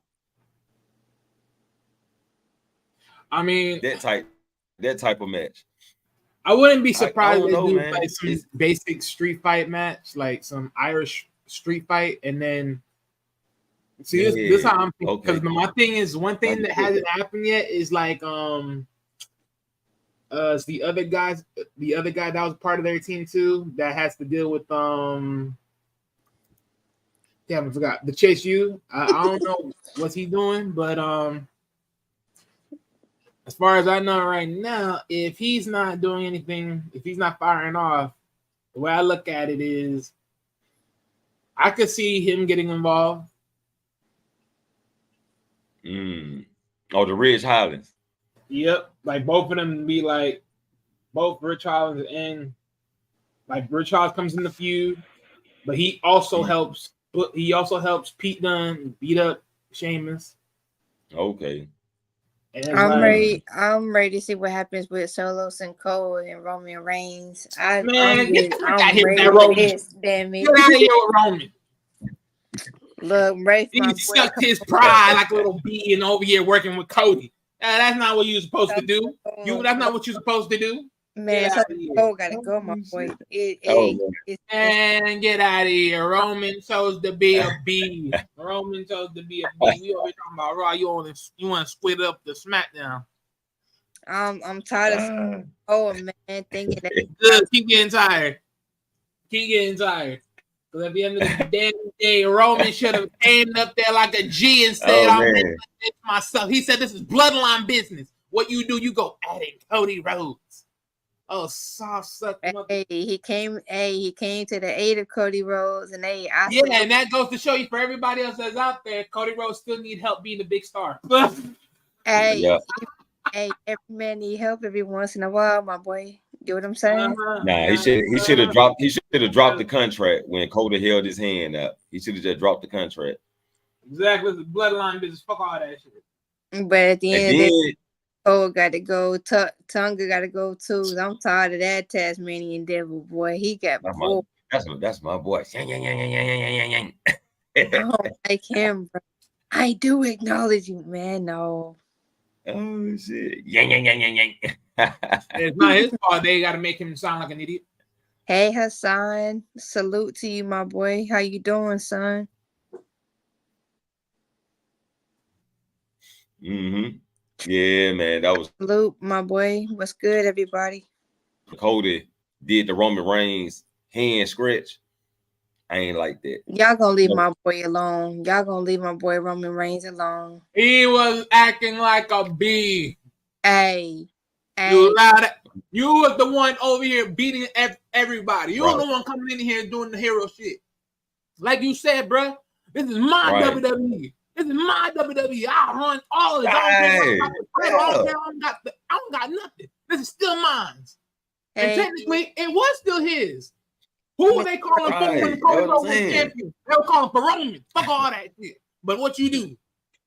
I mean, that type of match. I wouldn't be surprised if they do man. like some basic street fight match, like some Irish street fight, and then see this is how I'm thinking. Because my thing is one thing that hasn't happened yet is like it's the other guy that was part of their team too that has to deal with damn, I forgot the Chase U. I don't know what's he doing, but as far as I know right now, if he's not doing anything, if he's not firing off, the way I look at it is I could see him getting involved. Oh, the Ridge Highlands. Yep. Like both of them be like both Rich Hollins and like Rich Hollins comes in the feud, but he also helps Pete Dunne beat up Sheamus. Okay. I'm ready to see what happens with Solos and Cole and Roman Reigns. I'm ready for this, damn it. Get out of here with Roman. Look, Ray, he sucked his pride like a little bee and over here working with Cody. That's not what you're supposed to do. That's not what you're supposed to do. Man, Cole gotta go, my boy. And get out of here. Roman chose to be a bee. Roman chose to be a bee. We always talking about Raw. You want to split up the SmackDown. I'm tired of man thinking that. Good. Keep getting tired. Because at the end of the damn day, Roman should have came up there like a G and said, "I'm making this myself." He said, "This is bloodline business. What you do, you go at it, Cody Rhodes." Oh, soft suck. Hey, he came to the aid of Cody Rhodes, and and that goes to show you for everybody else that's out there, Cody Rhodes still need help being a big star. Hey, Yeah. hey, every man need help every once in a while, my boy. You know what I'm saying? Nah, he should have dropped the contract when Cody held his hand up. He should have just dropped the contract. Exactly, the bloodline business. Fuck all that shit. But at the And end of the then day, Cole got to go. Tonga got to go too. I'm tired of that Tasmanian devil boy. He got bored. that's my boy. I don't like him, bro. I do acknowledge you, man. No. Oh shit. It's not his fault. They got to make him sound like an idiot. Hey Hassan, salute to you, my boy. How you doing, son? Yeah, man. That was Salute, my boy. What's good, everybody? Cody did the Roman Reigns hand scratch. I ain't like that. Y'all gonna leave my boy alone. Y'all gonna leave my boy Roman Reigns alone. He was acting like a bee. Hey. You lied. You was the one over here beating everybody. You Right. were the one coming in here doing the hero shit. Like you said, bro. This is my WWE. This is my WWE. I run all of this. I don't got nothing. This is still mine. And technically, it was still his. Who were they calling for when Cody was champion? They were calling for Roman. Fuck all that shit. But what you do?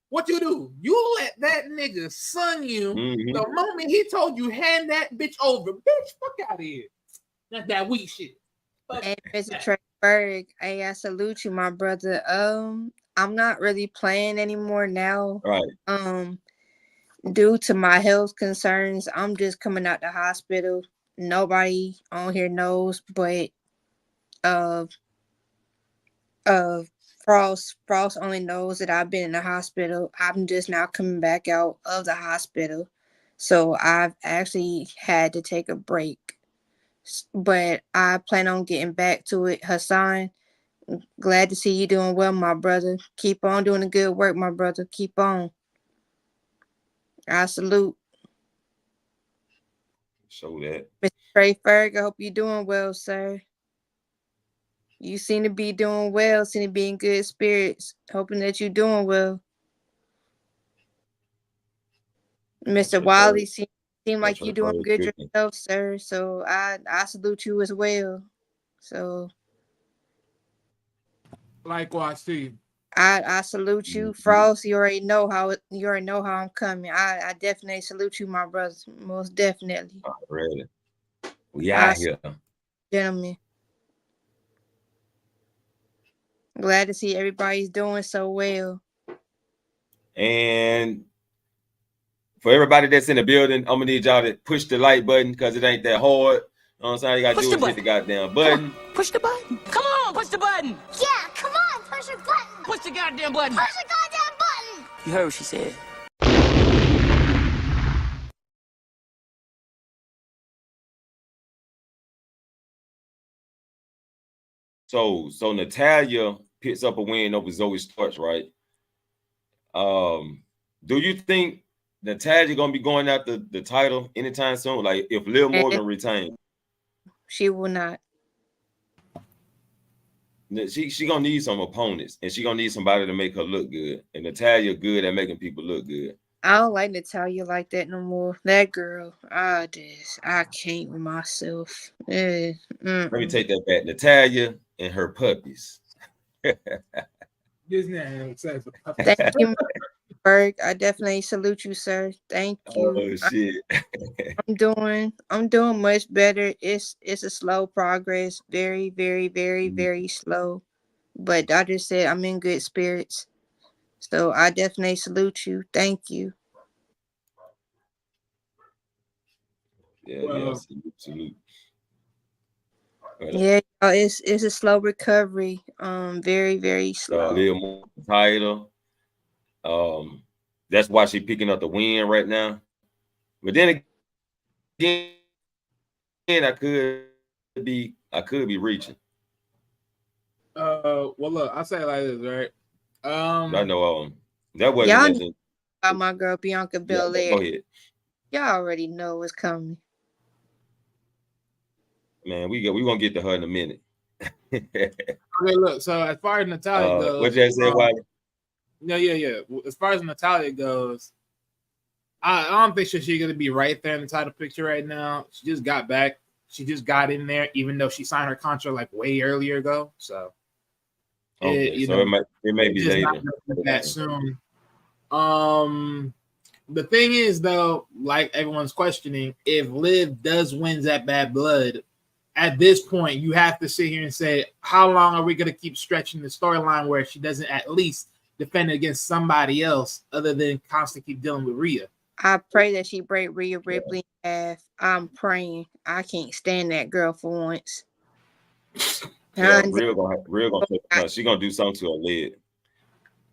What you do? You let that nigga son you the moment he told you hand that bitch over. Bitch, fuck out of here. That's that weak shit. Hey, Mr. Trey Berg. Hey, I salute you, my brother. I'm not really playing anymore now. Right. Due to my health concerns, I'm just coming out the hospital. Nobody on here knows, but Frost only knows that I've been in the hospital. I'm just now coming back out of the hospital. So I've actually had to take a break. But I plan on getting back to it. Hassan, glad to see you doing well, my brother. Keep on doing the good work, my brother. Keep on. I salute. Show that. Mr. Trey Ferg, I hope you're doing well, sir. You seem to be doing well, seem to be in good spirits. Hoping that you're doing well. Mr. Wiley, seem like you're doing good yourself, sir. So I salute you as well. So likewise, Steve. I salute you, Frost. You already know how I'm coming. I definitely salute you, my brother. Most definitely. Already. We out here. Gentlemen. Glad to see everybody's doing so well. And for everybody that's in the building, I'm gonna need y'all to push the like button because it ain't that hard. You know what I'm saying? All you gotta do is hit the goddamn button. Push the button. Come on, push the button. Yeah, come on, push the button. Push the goddamn button. Push the goddamn button. You heard what she said. So Natalya picks up a win over Zoe Starks, right? Do you think Natalya gonna be going after the title anytime soon? Like if Liv Morgan retains, she will not. She gonna need some opponents, and she gonna need somebody to make her look good. And Natalya good at making people look good. I don't like Natalya like that no more. That girl, I can't with myself. Let me take that back. Natalya and her puppies. This man says Thank you, Berg. I definitely salute you, sir. Thank you. Oh shit. I'm doing much better. It's a slow progress. Very, very, very, very slow. But I just said I'm in good spirits. So I definitely salute you. Thank you. Yeah, salute. Yeah, it's a slow recovery. Very, very slow. Liv Morgan title. That's why she's picking up the win right now. But then again, I could be reaching. Well, look, I'll say it like this, right? I know that wasn't y'all about my girl Bianca Belair. Go ahead. Y'all already know what's coming. Man, we gonna get to her in a minute. Okay, look. So as far as Natalya goes, what you say, Wiley? Yeah. As far as Natalya goes, I don't think she's going to be right there in the title picture right now. She just got back. She just got in there, even though she signed her contract like way earlier ago. So, Okay, it may be just later. Not that soon. The thing is, though, like everyone's questioning, if Liv does wins at Bad Blood, at this point, you have to sit here and say, how long are we going to keep stretching the storyline where she doesn't at least defend against somebody else other than constantly keep dealing with Rhea? I pray that she break Rhea Ripley in half. I'm praying. I can't stand that girl for once. Yeah, Rhea gonna she gonna do something to her leg.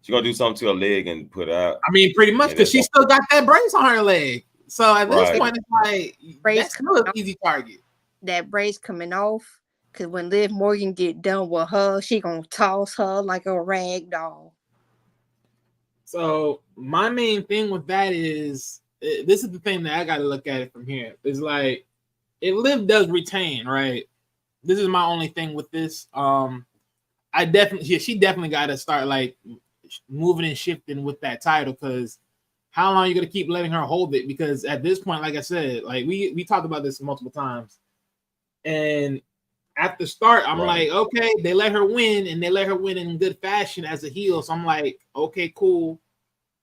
She gonna do something to her leg and put out. I mean, pretty much because she still got that brace on her leg. So at this point, it's like that's still an easy target. That brace coming off, because when Liv Morgan get done with her, she gonna toss her like a rag doll. So my main thing with that is, this is the thing that I got to look at it from here. It's like, if Liv does retain, right? This is my only thing with this. She definitely got to start like moving and shifting with that title, because how long are you gonna keep letting her hold it? Because at this point, like I said, like we talked about this multiple times, and at the start, I'm like, okay, they let her win, and they let her win in good fashion as a heel. So I'm like, okay, cool.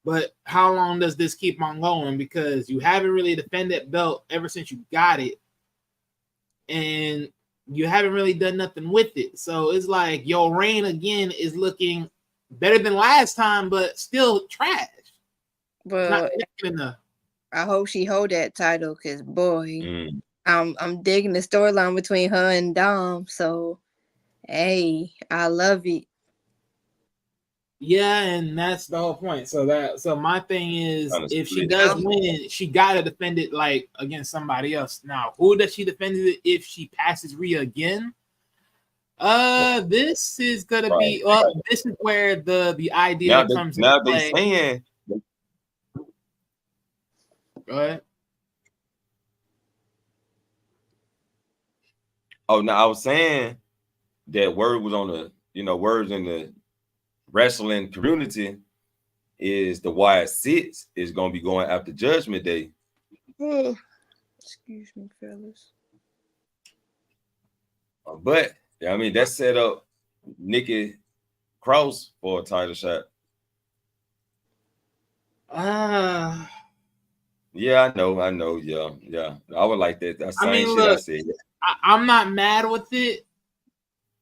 But how long does this keep on going? Because you haven't really defended that belt ever since you got it, and you haven't really done nothing with it. So it's like your reign again is looking better than last time, but still trash. But I hope she hold that title, because boy, I'm digging the storyline between her and Dom. So hey, I love it. Yeah, and that's the whole point. So my thing is, if she does win, she gotta defend it like against somebody else. Now, who does she defend it if she passes Rhea again? This is gonna be this is where the idea comes into play. Saying, go ahead. Oh, no, I was saying that word was on the, words in the wrestling community is the Wyatt Six is going to be going after Judgment Day. Excuse me, fellas. But I mean, that set up Nikki Cross for a title shot. Yeah, I know. Yeah. I would like that. That's same shit I said. I'm not mad with it,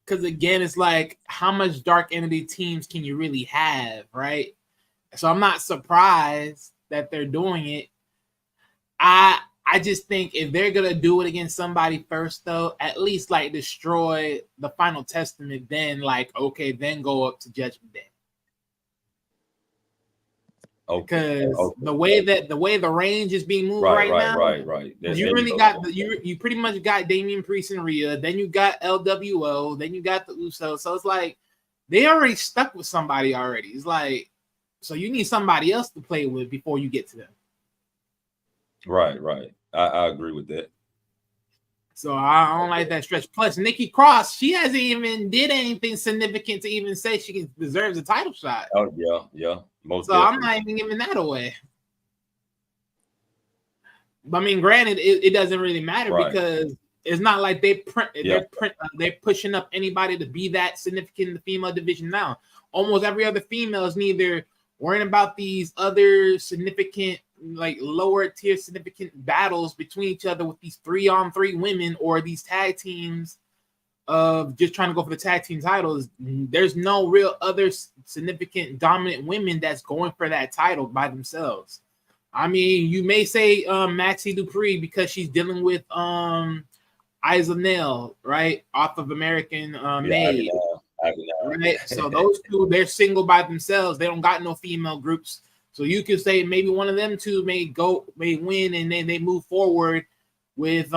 because again, it's like, how much Dark Entity teams can you really have, right? So I'm not surprised that they're doing it. I just think if they're gonna do it against somebody first, though, at least like destroy the Final Testament, then like then go up to Judgment Day. Because the way the range is being moved right now, right. You really got you pretty much got Damian Priest and Rhea, then you got LWO, then you got the Usos. So it's like they already stuck with somebody already. It's like, so you need somebody else to play with before you get to them. Right. I agree with that. So I don't like that stretch. Plus, Nikki Cross, she hasn't even did anything significant to even say she deserves a title shot. Oh yeah. So I'm not even giving that away. But I mean, granted, it doesn't really matter because it's not like they're pushing up anybody to be that significant in the female division now. Almost every other female is neither worrying about these other significant, like lower tier significant battles between each other with these 3-on-3 women or these tag teams of just trying to go for the tag team titles. There's no real other significant dominant women that's going for that title by themselves. I mean, you may say Maxie Dupree because she's dealing with Izanel, right, off of American Made. Right? So those two, they're single by themselves. They don't got no female groups. So you could say maybe one of them two may win, and then they move forward with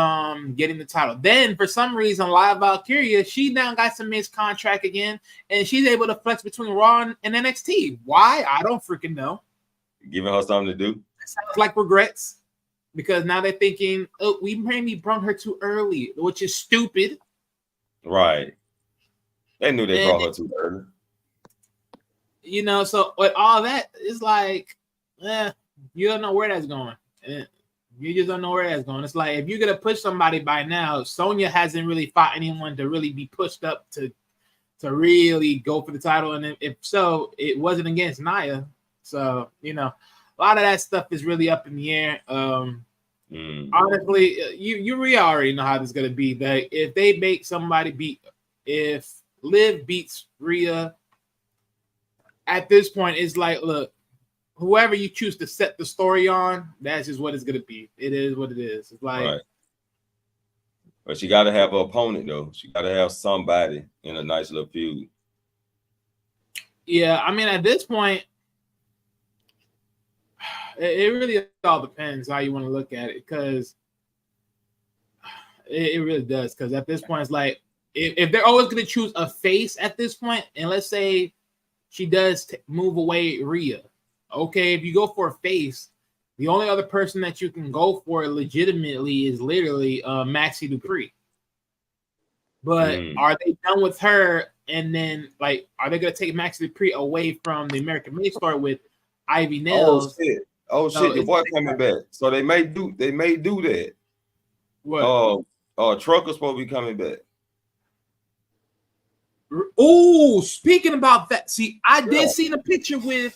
getting the title. Then for some reason, Live Valkyria, she now got some mixed contract again, and she's able to flex between Raw and NXT. Why? I don't freaking know. Giving her something to do. Sounds like regrets, because now they're thinking, oh, we maybe brought her too early, which is stupid. Right. They knew they brought her too early. So with all that, it's like, You don't know where that's going. You just don't know where that's going. It's like if you're gonna push somebody by now, Sonya hasn't really fought anyone to really be pushed up to really go for the title, and if so, it wasn't against Nia. So a lot of that stuff is really up in the air. Honestly, you really already know how this is gonna be. That if they make somebody if Liv beats Rhea, at this point, it's like, look, whoever you choose to set the story on, that's just what it's gonna be. It is what it is. It's like, right. But she got to have an opponent though. She got to have somebody in a nice little feud. Yeah, I mean, at this point, it really all depends how you want to look at it, because it really does. Because at this point, it's like if they're always going to choose a face at this point, and let's say she does move away Rhea. Okay, if you go for a face, the only other person that you can go for legitimately is literally Maxie Dupree. But are they done with her? And then, like, are they going to take Maxie Dupree away from the American Made Story with Ivy Nails? Oh shit! Your boy coming back. So they may do that. What? Trucker's supposed to be coming back. Oh, speaking about that, see, I did see the picture with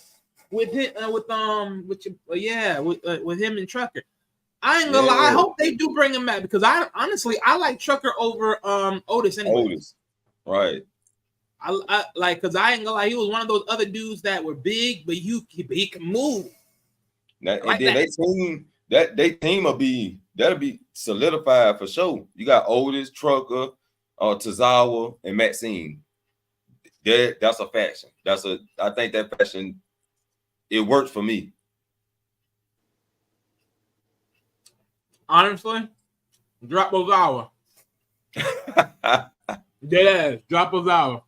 him with him and Trucker. I ain't gonna lie. I hope they do bring him back, because I honestly like Trucker over Otis anyway. Otis, right? I like, because I ain't gonna lie, he was one of those other dudes that were big, but he can move. And then they team will be solidified for sure. You got Otis, Trucker, Tozawa, and Maxine. That's a faction. I think that faction, it works for me. Honestly, drop Ozawa. Yeah, drop Ozawa.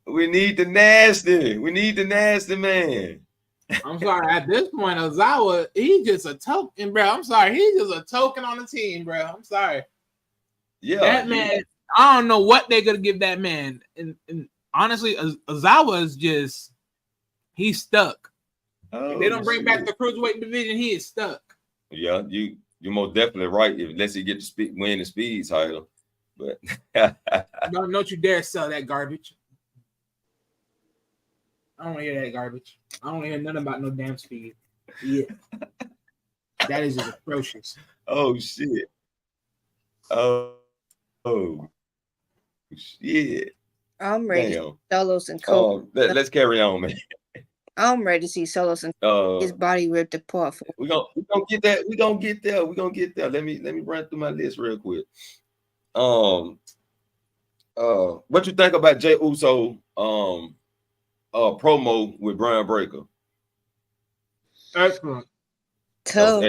We need the nasty. We need the nasty man. I'm sorry. At this point, Ozawa, he's just a token, bro. I'm sorry. He's just a token on the team, bro. I'm sorry. Yeah, that man. I don't know what they're gonna give that man. And honestly, Ozawa is he's stuck. If they don't bring back the cruiserweight division, he is stuck. Yeah, you're most definitely right. Unless he get to win the speed title, but don't you dare sell that garbage. I don't want to hear that garbage. I don't want to hear nothing about no damn speed. Yeah. That is just atrocious. Oh, shit. Oh, shit. I'm ready to see Solos and Kofi. Let's carry on, man. I'm ready to see Solos and his body ripped apart. We're gonna get that. We're gonna get there. Let me run through my list real quick. What you think about Jey Uso promo with Bron Breakker? Excellent. Tough.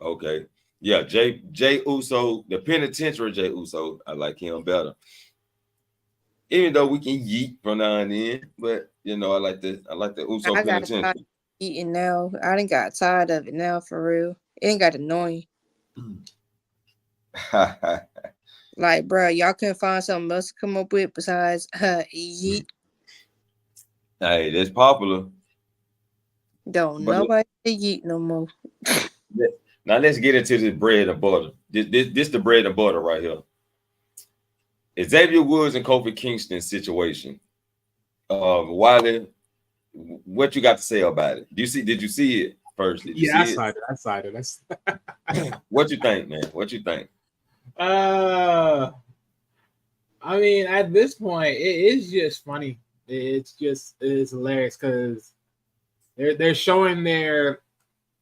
Okay. Yeah, Jey Uso, the penitentiary Jey Uso, I like him better. Even though we can yeet from now and then, but I like the Uso penitentiary. I eating now. I done got tired of it now, for real. It ain't got annoying. Like, bro, y'all couldn't find something else to come up with besides yeet. Hey, that's popular. Nobody yeet no more. Now let's get into this bread and butter. This the bread and butter right here. Xavier Woods and Kofi Kingston situation. Wiley, what you got to say about it? Did you see it first? I saw it. What you think, man? What you think? I mean, at this point, it is just funny. It's hilarious because they're showing their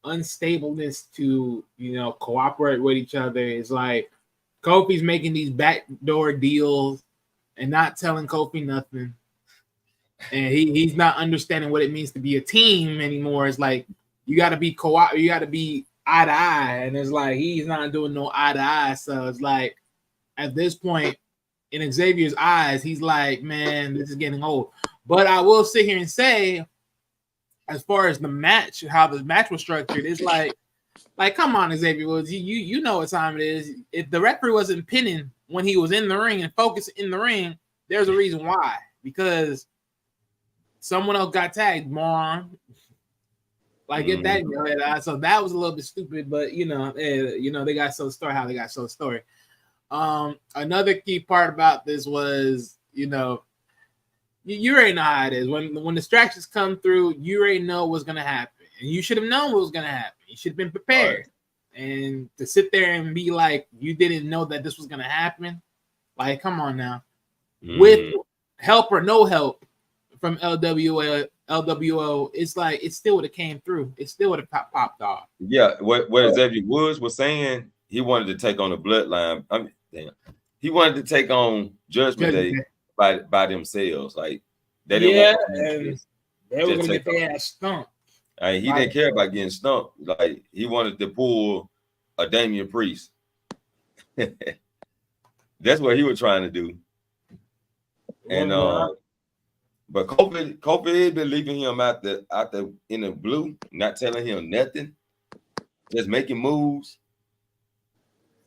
unstableness to cooperate with each other. It's like Kofi's making these backdoor deals and not telling Kofi nothing, and he's not understanding what it means to be a team anymore. It's like you got to be you got to be eye to eye, and it's like he's not doing no eye to eye. So it's like at this point, in Xavier's eyes, he's like, man, this is getting old. But I will sit here and say, as far as the match, how the match was structured, it's like come on, Xavier Woods, you know what time it is. If the referee wasn't pinning when he was in the ring and focused in the ring, there's a reason why. Because someone else got tagged, moron. Like get that in your head. So that was a little bit stupid, but you know, they got so story how they got so story. Another key part about this was, you know, you already know how it is. When distractions come through, you already know what's gonna happen, and you should have known what was gonna happen. You should have been prepared. Right. And to sit there and be like you didn't know that this was gonna happen, like come on now. With help or no help from LWO, it's like it still would have came through. It still would have popped off. Yeah, what Xavier Woods was saying, he wanted to take on the Bloodline. I mean, damn, he wanted to take on Judgment Day by themselves. Like they didn't want they were gonna get their ass stumped. He didn't care about getting stumped. Like he wanted to pull a Damian Priest. That's what he was trying to do. And but Kofi had been leaving him out there in the blue, not telling him nothing, just making moves.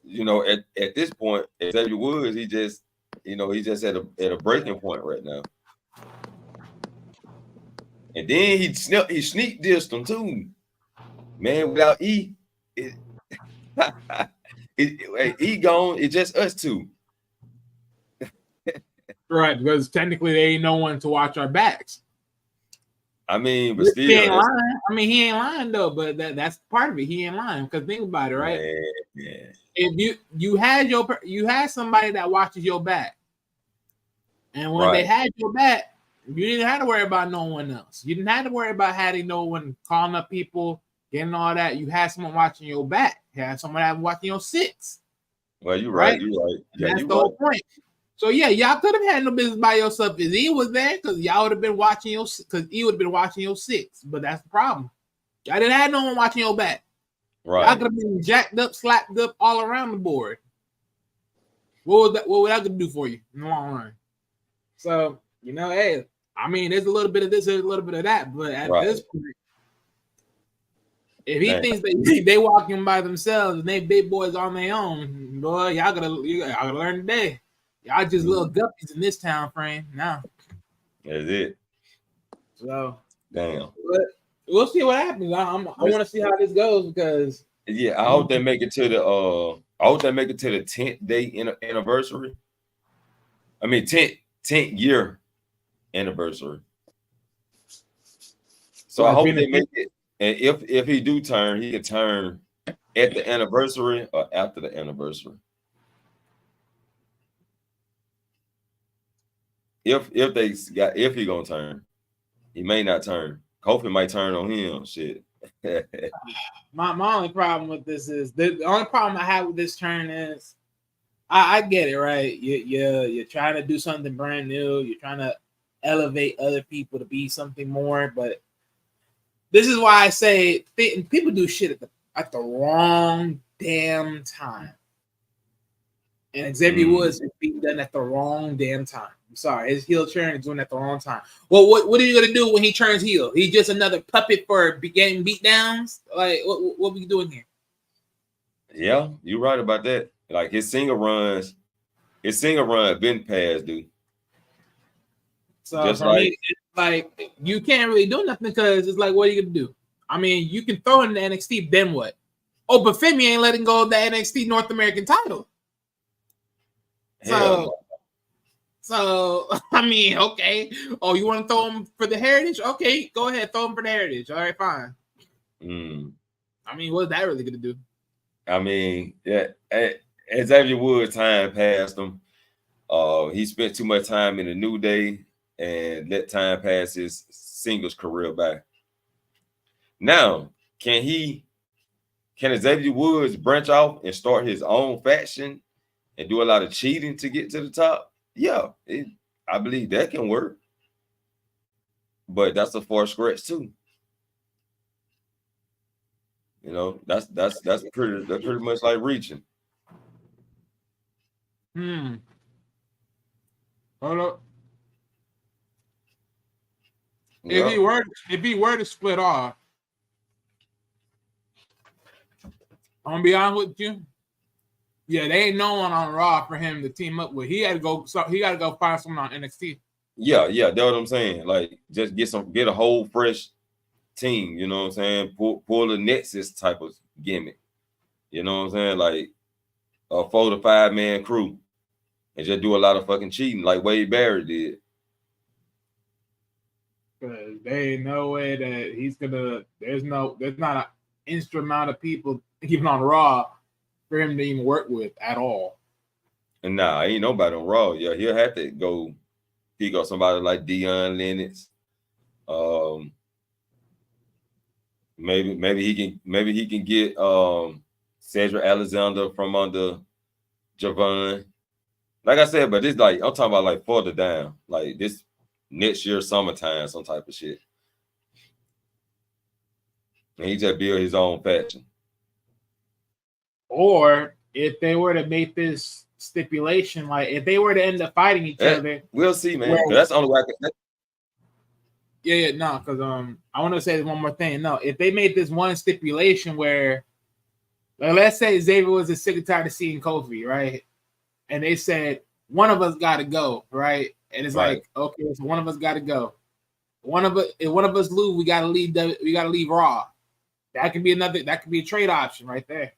You know, at this point, Xavier Woods, he just at a breaking point right now. And then he sneak dissed him too. Man, without E, E gone, it's just us two. Right, because technically there ain't no one to watch our backs. I mean, but still, he ain't lying. I mean, he ain't lying though, but that's part of it. He ain't lying because think about it, right? Yeah. If you had somebody that watches your back, and when they had your back, you didn't have to worry about no one else. You didn't have to worry about having no one calling up people, getting all that. You had someone watching your back. You had someone watching your six. Well, you're right. You're right. Yeah, that's the whole point. So yeah, y'all could have had no business by yourself if he was there, because y'all would have been watching your six. But that's the problem. Y'all didn't have no one watching your back. Right. Y'all could have been jacked up, slapped up all around the board. What would that do for you in the long run? So, you know, hey, I mean, there's a little bit of this, there's a little bit of that, but at this point, if he thinks they walking by themselves and they big boys on their own, boy, y'all gotta learn today. Y'all just little guppies in this time frame now. That's it. So damn. But we'll see what happens. I want to see how this goes because I hope they make it to the 10th day anniversary. I mean 10th year anniversary. So I hope they make it. And if he do turn, he can turn at the anniversary or after the anniversary. If he gonna turn, he may not turn. Kofi might turn on him. Shit. my only problem with this is the only problem I have with this turn is I get it, right? You're trying to do something brand new. You're trying to elevate other people to be something more, but this is why I say people do shit at the wrong damn time. And Xavier Woods is being done at the wrong damn time. I'm sorry, his heel turn is doing at the wrong time. Well, what are you gonna do when he turns heel? He's just another puppet for getting beat downs. Like, what we doing here? Yeah, you're right about that. Like his single run been past, dude. So just for me, it's like you can't really do nothing because it's like, what are you gonna do? I mean, you can throw in the NXT, then what? Oh, but Femi ain't letting go of the NXT North American title. So I mean, okay. Oh, you want to throw him for the heritage? Okay, go ahead, throw him for the heritage. All right, fine. I mean, what's that really gonna do? I mean, yeah, Xavier Woods' time passed him. He spent too much time in the New Day and let time pass his singles career by. Now, can Xavier Woods branch off and start his own faction and do a lot of cheating to get to the top? Yeah, I believe that can work. But that's a far stretch too. You know, that's pretty much like reaching. Hold up. Yeah. If he were to split off, I'm gonna be honest with you. Yeah, they ain't no one on Raw for him to team up with. He got to go find someone on NXT. Yeah, that's what I'm saying. Like, just get a whole fresh team. You know what I'm saying? Pull the Nexus type of gimmick. You know what I'm saying? Like a 4 to 5 man crew, and just do a lot of fucking cheating like Wade Barrett did. Because there ain't no way that he's gonna. There's not an extra amount of people even on Raw for him to even work with at all. And nah, ain't nobody on Raw. Yeah, he'll have to go pick up somebody like Deion Lennox. Maybe he can get Cedric Alexander from under Javon. Like I said, but it's like I'm talking about like further down, like this next year summertime, some type of shit. And he just build his own faction. Or if they were to make this stipulation, like if they were to end up fighting each other, we'll see, man. Well, that's the only way I can. Yeah, no, because I want to say one more thing. No, if they made this one stipulation where, like, let's say Xavier was sick and tired of seeing Kofi, right? And they said one of us got to go, right? And it's Right. like, okay, so one of us got to go. If one of us lose, we got to leave. We got to leave Raw. That could be a trade option right there.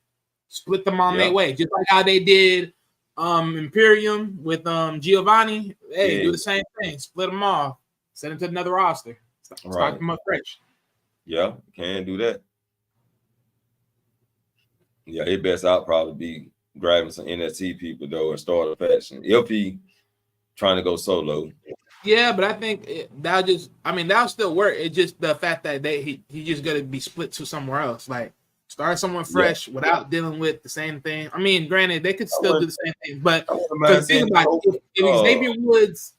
Split them on their way, just like how they did Imperium with Giovanni. Hey, do the same thing. Split them off. Send them to another roster. Start them up fresh. Yeah, can do that. Yeah, his best out probably be grabbing some NXT people though and start a faction. If he trying to go solo. Yeah, but I think that'll still work. It's just the fact that he just gonna be split to somewhere else. Like start someone fresh without dealing with the same thing. I mean, granted, they could still do the same thing, but think about it, if Xavier Woods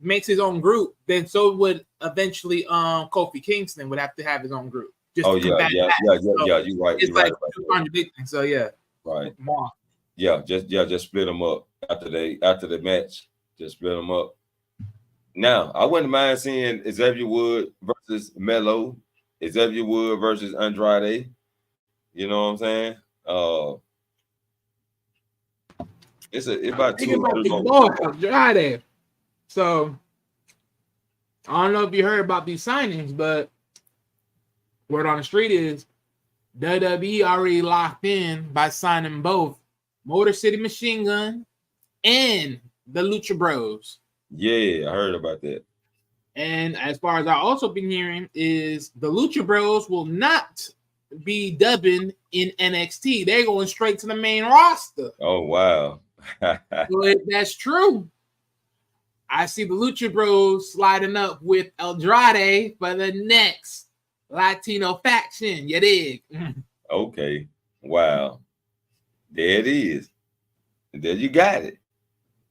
makes his own group, then so would eventually Kofi Kingston would have to have his own group. Just you're right. It's you're like right. two contradicting. So yeah. Right. Just split them up after the match. Just split them up. Now, I wouldn't mind seeing Xavier Wood versus Melo, Xavier Wood versus Andrade. You know what I'm saying? It's about Andrade. So I don't know if you heard about these signings, but word on the street is WWE already locked in by signing both Motor City Machine Gun and the Lucha Bros. Yeah, I heard about that. And as far as I also been hearing is the Lucha Bros will not be dubbing in NXT. They're going straight to the main roster. Oh, wow. So if that's true, I see the Lucha Bros sliding up with Andrade for the next Latino faction. You dig? Okay. Wow. There it is. There you got it.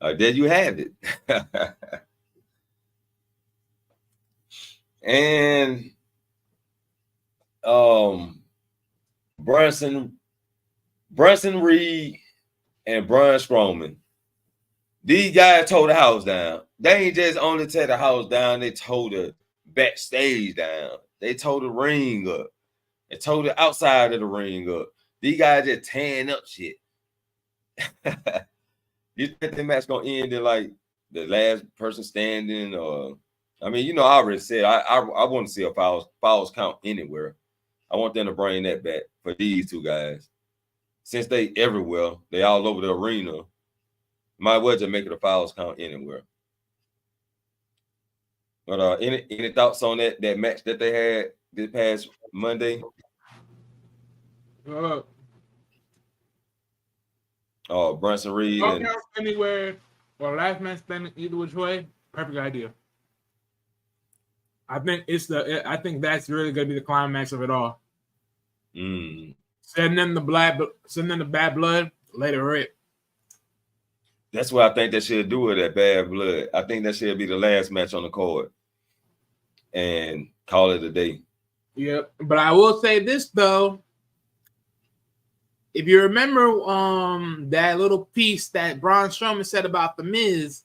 There you have it. And Bronson Reed and Braun Strowman. These guys tore the house down. They ain't just only tear the house down, they tore the backstage down. They tore the ring up. They tore the outside of the ring up. These guys just tearing up shit. You think the match gonna end in like the last person standing? Or I mean, you know, I already said I want to see a fouls count anywhere. I want them to bring that back for these two guys. Since they everywhere, they all over the arena. Might well just make it a fouls count anywhere. But any thoughts on that match that they had this past Monday? Bronson Reed and anywhere or last man standing either which way. Perfect idea. I think that's really gonna be the climax of it all. Send in the bad blood, let it rip. That's what I think they should do with that bad blood. I think that should be the last match on the card and call it a day. Yep. But I will say this though. If you remember that little piece that Braun Strowman said about The Miz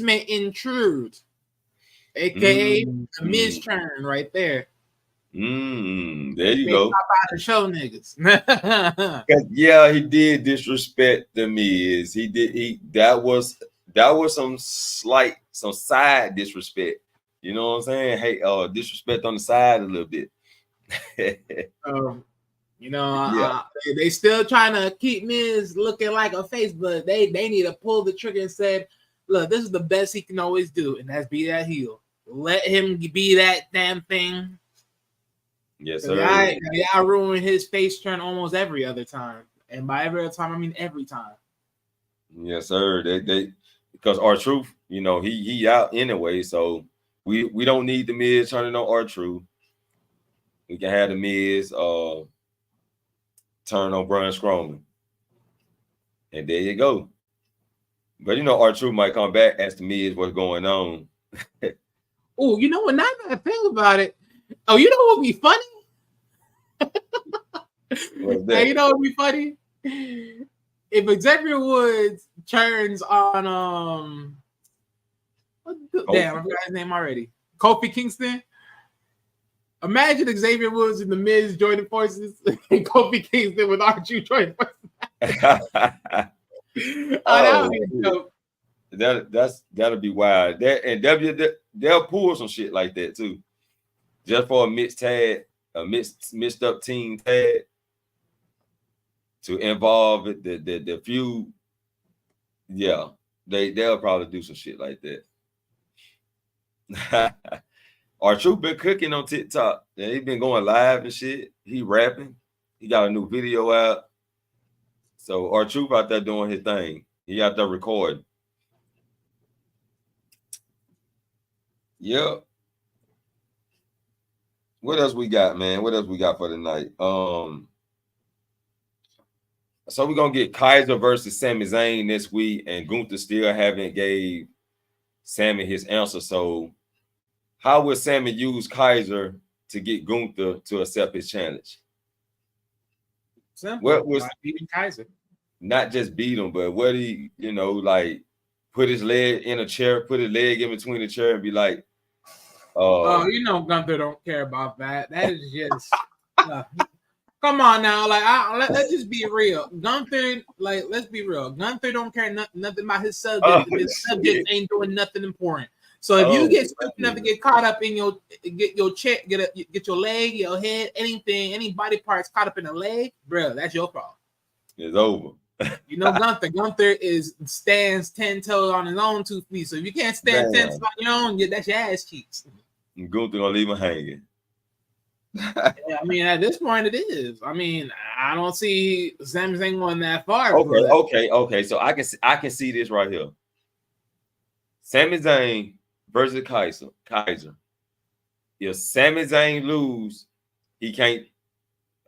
may intrude, aka The Miz turn right there. There you go. Stop out the show, niggas. Yeah, he did disrespect The Miz. He did. That was some side disrespect You know what I'm saying? Hey, disrespect on the side a little bit. You know, Yeah. they still trying to keep Miz looking like a face, but they need to pull the trigger and said, look, this is the best he can always do, and that's be that heel. Let him be that damn thing. Yes, sir. Y'all ruin his face turn almost every other time. And by every other time, I mean every time. Yes, sir. They because R-Truth, you know, he out anyway, so we don't need the Miz turning on R-Truth. We can have the Miz turn on Braun Strowman. And there you go. But you know, R-Truth might come back, ask the Miz what's going on. Oh, you know what? Now that I think about it, oh, you know what would be funny? Hey, you know what would be funny? If Xavier Woods turns on damn, I forgot his name already. Kofi Kingston. Imagine Xavier Woods and the Miz joining forces, and Kofi Kingston with R-Truth joining forces. That would be dope. That'll be wild. That and they'll pull some shit like that too, just for a mixed up team tag to involve the feud. Yeah, they'll probably do some shit like that. R-Truth been cooking on TikTok. Yeah, he been going live and shit. He rapping. He got a new video out. So R-Truth out there doing his thing. He out there recording. Yep. What else we got, man? What else we got for tonight? So we're gonna get Kaiser versus Sami Zayn this week, and Gunther still haven't gave Sami his answer. So how will Sami use Kaiser to get Gunther to accept his challenge? Simple. What was beating Kaiser? Not just beat him, but what he, you know, like put his leg in a chair, put his leg in between the chair, and be like, you know, Gunther don't care about that. That is just come on now, like let's just be real. Gunther, like let's be real. Gunther don't care nothing about his subject. His subject ain't doing nothing important. So if you get stupid enough to get caught up in get your leg, your head, anything, any body parts caught up in a leg, bro, that's your problem. It's over. You know, Gunther stands 10 toes on his own 2 feet. So if you can't stand 10 toes on your own, that's your ass cheeks. Gunther gonna leave him hanging. Yeah, I mean, at this point, it is. I mean, I don't see Sami Zayn going that far. Okay. So I can see this right here. Sami Zayn versus Kaiser. If Sami Zayn lose, he can't.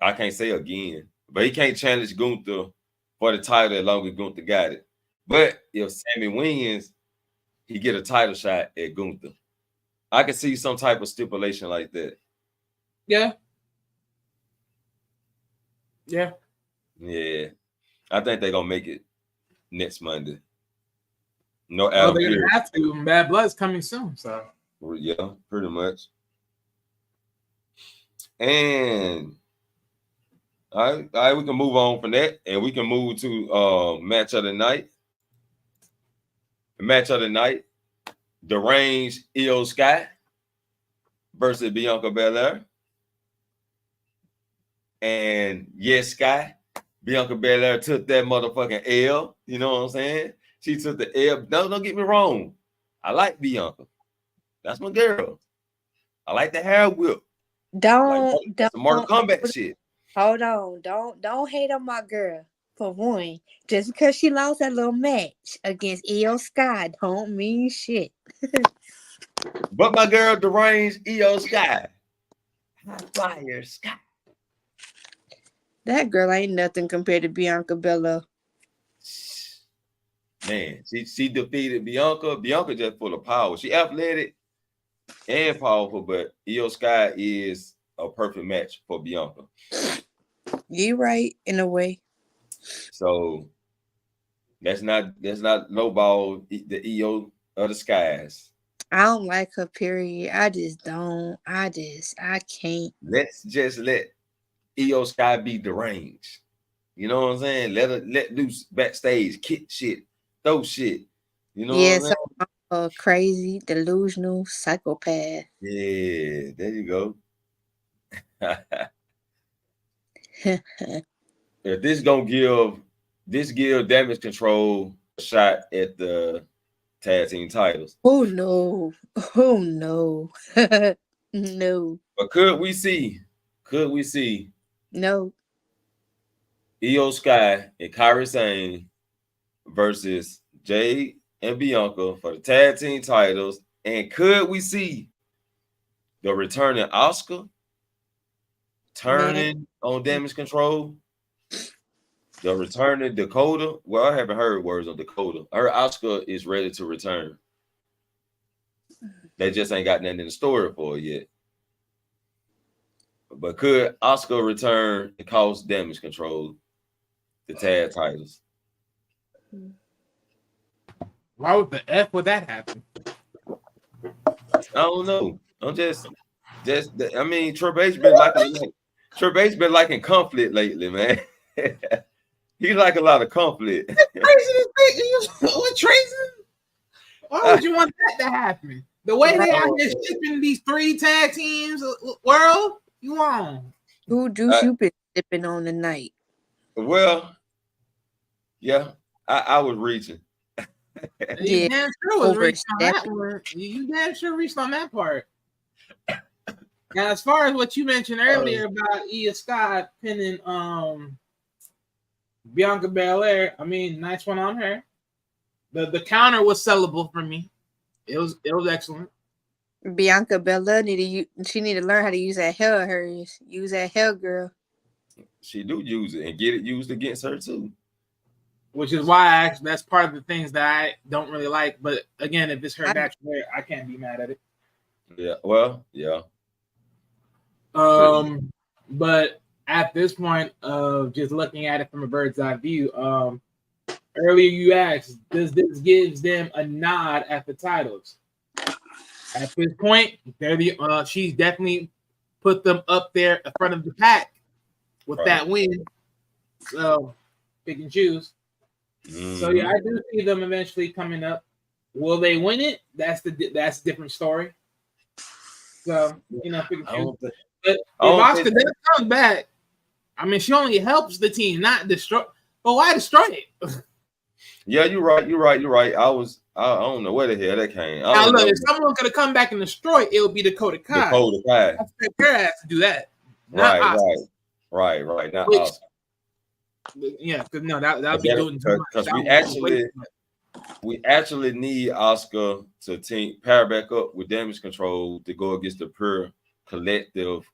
I can't say again, but he can't challenge Gunther for the title as long as Gunther got it. But if Sami wins, he get a title shot at Gunther. I can see some type of stipulation like that. Yeah. I think they're gonna make it next Monday. No, they're gonna have to. Bad Blood's coming soon, so yeah, pretty much. And all right, we can move on from that, and we can move to match of the night. The match of the night: Deranged Io Sky versus Bianca Belair. And yes, Sky, Bianca Belair took that motherfucking L. You know what I'm saying? She took the L. Don't get me wrong. I like Bianca. That's my girl. I like the hair whip. Don't Mortal Kombat shit. Hold on. Don't hate on my girl. For one, just because she lost that little match against Io Sky don't mean shit. But my girl Deranged Io Sky. Fire Sky. That girl ain't nothing compared to Bianca Belair. Man, she defeated Bianca. Bianca just full of power. She athletic and powerful, but Io Sky is a perfect match for Bianca. You right in a way. So that's not lowball the Io of the Skies. I don't like her, period. I just don't. I can't. Let's just let Io Sky be deranged. You know what I'm saying? Let loose backstage, kick shit, throw shit. You know what I'm saying? A crazy, delusional psychopath. Yeah, there you go. If this give Damage Control a shot at the tag team titles. Oh no. Oh no. No. But could we see No. Io Sky and Kairi Sane versus Jey and Bianca for the tag team titles? And could we see the returning Asuka turning on Damage Control? The returning Dakota. Well, I haven't heard words on Dakota. I heard Asuka is ready to return. They just ain't got nothing in the story for it yet. But could Asuka return and cause Damage Control the tag titles? Why would the F would that happen? I don't know. I'm just I mean, Triple H been liking conflict lately, man. He like a lot of conflict. What Tracy? Why would you want that to happen? The way they out here shipping these 3 tag teams, world, you on? Who juice you been sipping on tonight? Well, yeah, I was reaching. You damn sure was reaching on that one. You damn sure reached on that part. Now, as far as what you mentioned earlier about Io Sky pinning Bianca Belair, I mean, nice one on her. The counter was sellable for me. It was excellent. Bianca Belair need to learn how to use that hair of hers. Use that hair, girl. She do use it and get it used against her too. Which is why that's part of the things that I don't really like. But again, if it's her natural hair, I can't be mad at it. Yeah, well, yeah. But at this point of just looking at it from a bird's eye view, earlier you asked, does this gives them a nod at the titles? At this point, they're she's definitely put them up there in front of the pack with that win. So pick and choose. So yeah, I do see them eventually coming up. Will they win it? That's a different story. So pick and choose. But if Asuka does come back, I mean, she only helps the team, not destroy. But why destroy it? Yeah, you're right. I don't know where the hell that came. Now look, if someone could have come back and destroyed, it would be Dakota Kai. I expect her ass to do that. Right. Not Asuka. Yeah, because that would be doing too much. Because we actually need Asuka to pair back up with Damage Control to go against the pure collective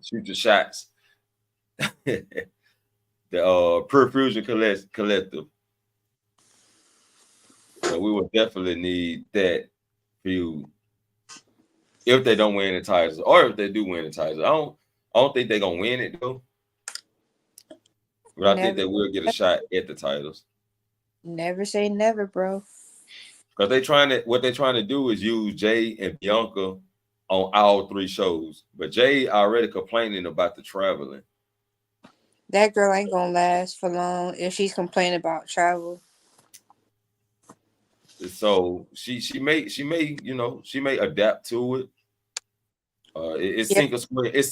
shoot the shots. The pure fusion collective. So we will definitely need that feud if they don't win the titles, or if they do win the titles. I don't think they're gonna win it though. But I think they will get a shot at the titles. Never say never, bro. Because what they're trying to do is use Jey and Bianca on all 3 shows. But Jey already complaining about the traveling. That girl ain't gonna last for long if she's complaining about travel. So she may adapt to it. It's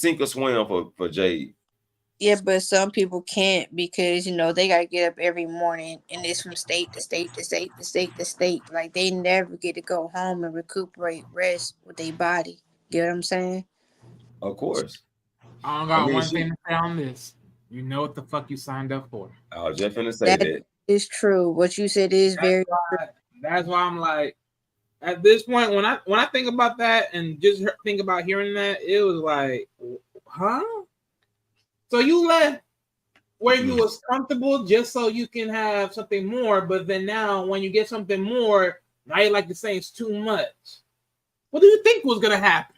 sink or swim for Jey. Yeah, but some people can't because they gotta get up every morning and it's from state to state to state to state to state. Like they never get to go home and recuperate, rest with their body. Get what I'm saying? Of course. I got one thing to say on this. You know what the fuck you signed up for. I was just gonna say that. It's true. What you said is very true. That's why I'm like, at this point, when I think about that and just think about hearing that, it was like, huh? So you left where you was comfortable just so you can have something more, but then now when you get something more, now you like to say it's too much. What do you think was gonna happen?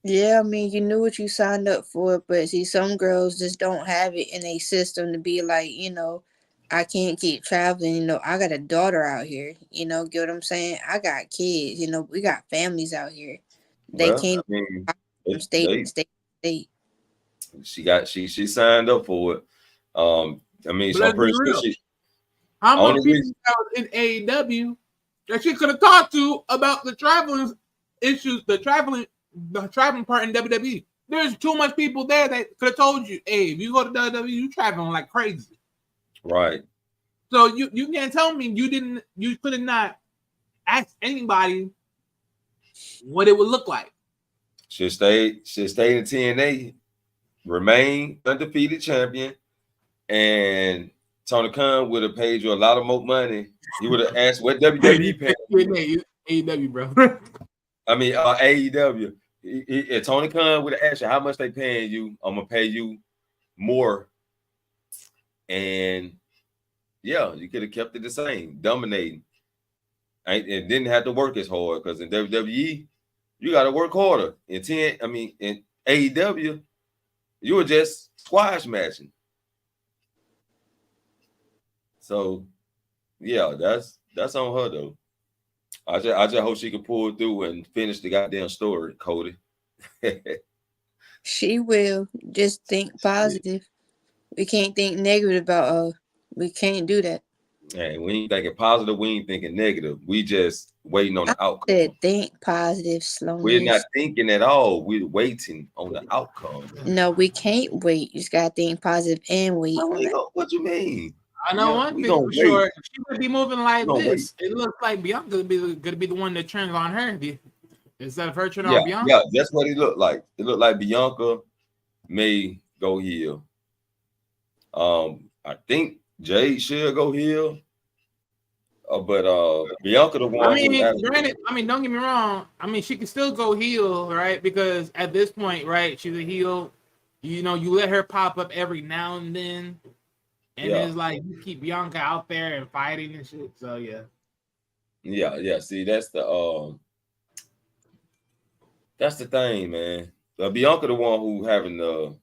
Yeah, I mean, you knew what you signed up for, but see, some girls just don't have it in a system to be like, I can't keep traveling. I got a daughter out here. Get what I'm saying? I got kids. We got families out here. They can't from state to state. She signed up for it. I mean, some person how much people that was in AEW that she could have talked to about the traveling issues, the traveling part in WWE. There's too much people there that could have told you, hey, if you go to WWE, you traveling like crazy. Right. So you can't tell me you could have not asked anybody what it would look like. Should stay in TNA, remain undefeated champion, and Tony Khan would have paid you a lot of more money. He would have asked what WWE paid. AEW, bro. I mean, AEW. Tony Khan would have asked you how much they paying you. I'm gonna pay you more, and yeah, you could have kept it the same, dominating. It didn't have to work as hard because in WWE, you got to work harder. In AEW, you were just squash matching. So, yeah, that's on her though. I just hope she can pull through and finish the goddamn story, Cody. She will. Just think positive. We can't think negative about her. We can't do that. Hey, we ain't thinking positive. We ain't thinking negative. We just waiting on the outcome. Said think positive, Sloan. We're not thinking at all. We're waiting on the outcome. No, we can't wait. You just gotta think positive and wait. What you mean? I know one thing for sure. She would be moving like this. It looks like Bianca gonna be the one that turns on her instead of her turning on Bianca. Yeah, that's what it looked like. It looked like Bianca may go heel. I think Jey should go heel. But Bianca the one. Granted, don't get me wrong. She can still go heel, right? Because at this point, right, she's a heel. You know, you let her pop up every now and then. And it's like you keep Bianca out there and fighting and shit. So yeah. See, that's the thing, man. Bianca the one who having the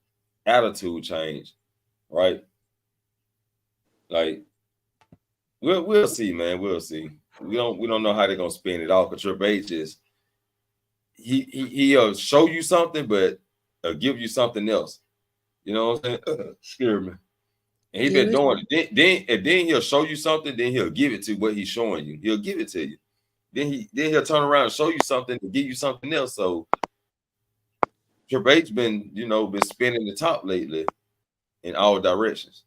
attitude change, right? Like we'll see, man. We'll see. We don't know how they're gonna spin it off. Because Triple H is he'll show you something, but give you something else. You know what I'm saying? Scare me. And he's been doing it. Then he'll show you something. Then he'll give it to what he's showing you. He'll give it to you. Then he'll turn around and show you something and give you something else. So Triple H been spinning the top lately in all directions.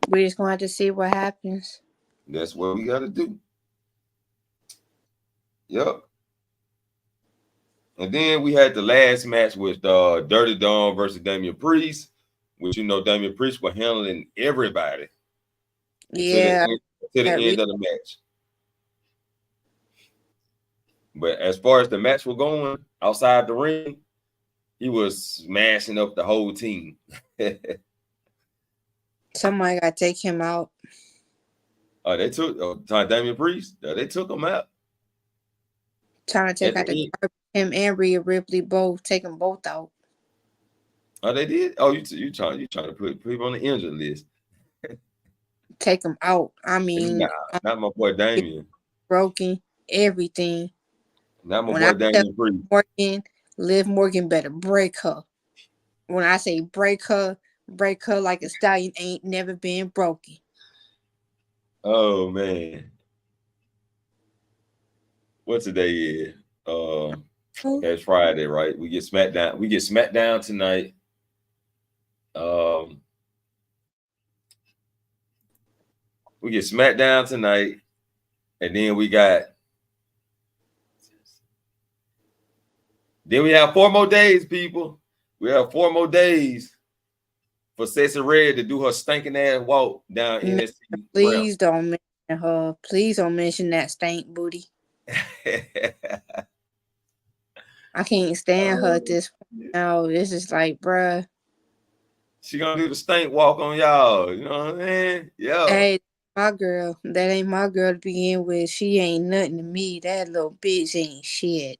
We just gonna have to see what happens. That's what we got to do. Yep. And then we had the last match with Dirty Dom versus Damian Priest, which Damian Priest was handling everybody. Yeah. To the end of the match. But as far as the match was going outside the ring, he was smashing up the whole team. Somebody got to take him out. Oh, they took Damian Priest. They took him out. Trying to take out him and Rhea Ripley both. Take them both out. Oh, they did. Oh, you trying to put people on the injured list? Take them out. Not my boy Damian. Broken everything. Not my boy Damian Priest. Liv Morgan better break her. When I say break her like a stallion ain't never been broken. Oh man. What today is? It's Friday, right? We get SmackDown. We get SmackDown tonight. We get SmackDown tonight, and then we have 4 more days, people. We have 4 more days for Sexy Red to do her stinking ass walk down NXT. Please don't mention her. Please don't mention that stank booty. I can't stand her at this point. No, this is like, bruh. She gonna do the stink walk on y'all. You know what I'm saying? Yeah. Hey, my girl. That ain't my girl to begin with. She ain't nothing to me. That little bitch ain't shit.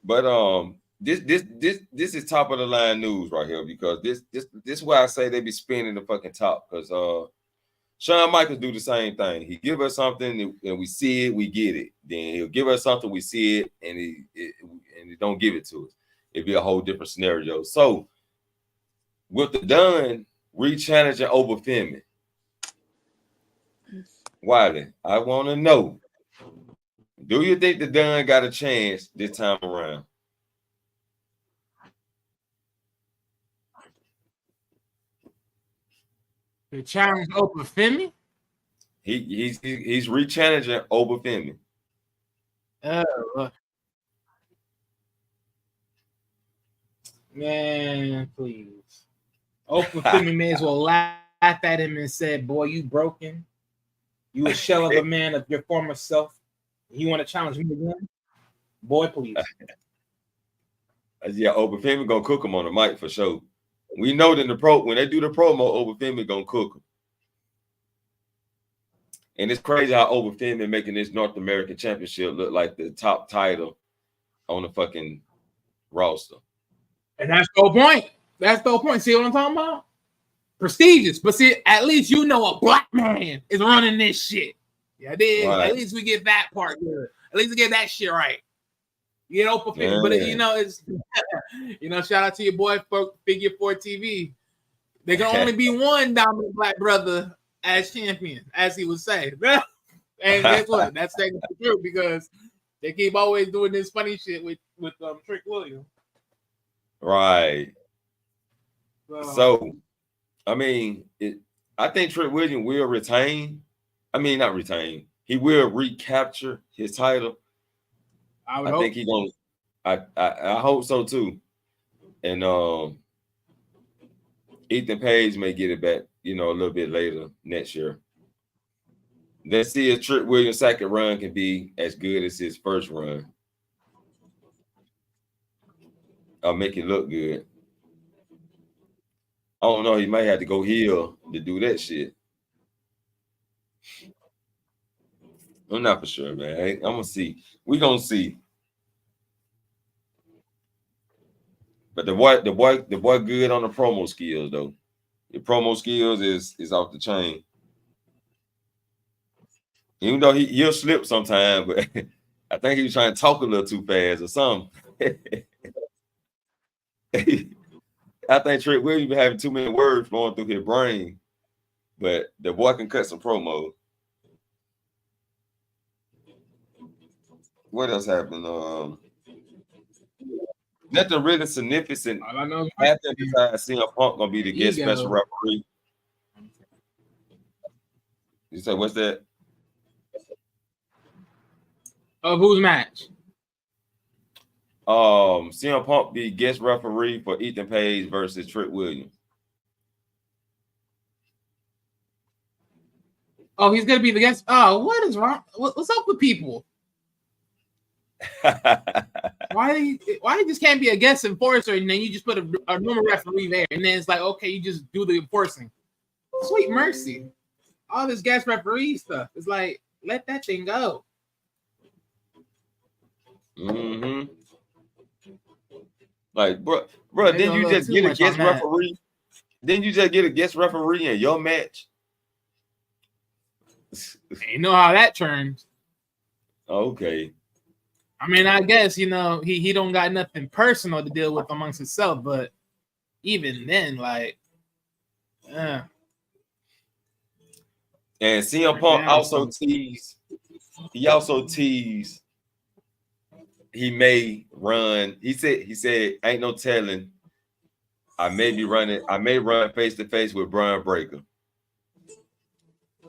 But this is top of the line news right here, because this is why I say they be spinning the fucking top, because Shawn Michaels do the same thing. He give us something and we see it, we get it. Then he'll give us something, we see it, and he don't give it to us. It'd be a whole different scenario. So with the Dunn re-challenging over Femi, Wiley, I want to know, Do you think the Dunn got a chance this time around? The challenge Oprah Femi? He's re-challenging Oprah Femi. Man, please. Oprah Femi may as well laugh at him and said, "Boy, you broken. You a shell of a man of your former self. You want to challenge me again? Boy, please." Yeah, Oprah Femi gonna cook him on the mic for sure. We know that when they do the promo, Oprah Femi gonna cook him. And it's crazy how Oprah Femi making this North American Championship look like the top title on the fucking roster. And that's the whole point. That's the whole point. See what I'm talking about? Prestigious. But see, at least you know a black man is running this shit. Yeah, did. Right. At least we get that part good. At least we get that shit right. You know, but it's shout out to your boy Figure 4 TV. There can only be one dominant black brother as champion, as he would say. And guess what? That's technically true because they keep always doing this funny shit with Trick Williams. Right. So I mean, I think Trick Williams will retain. I mean, not retain. He will recapture his title. I think he gonna. I hope so too. And Ethan Page may get it back, a little bit later next year. Let's see if Trick Williams' second run can be as good as his first run. I'll make it look good. I don't know. He might have to go heel to do that shit. I'm not for sure, man. I'm gonna see. We gonna see. But the boy good on the promo skills though. The promo skills is off the chain. Even though he'll slip sometime, but I think he was trying to talk a little too fast or something. I think Trick Williams been having too many words flowing through his brain, but the boy can cut some promo. What else happened? Nothing really significant happened besides CM Punk gonna be the guest special referee. You say what's that? Of whose match? CM Punk be guest referee for Ethan Page versus Trick Williams. Oh, he's gonna be the guest. Oh, what is wrong? What's up with people? Why you just can't be a guest enforcer and then you just put a normal referee there and then it's like, okay, you just do the enforcing. Sweet mercy. All this guest referee stuff. It's like, let that thing go. Mm-hmm. Like, bro, then you just get a guest referee. Then you just get a guest referee in your match. You know how that turns. Okay. I mean, I guess, he don't got nothing personal to deal with amongst himself, but even then, like, And CM Punk also teased. He also teased. He may run. He said, ain't no telling. I may run face to face with Bron Breakker.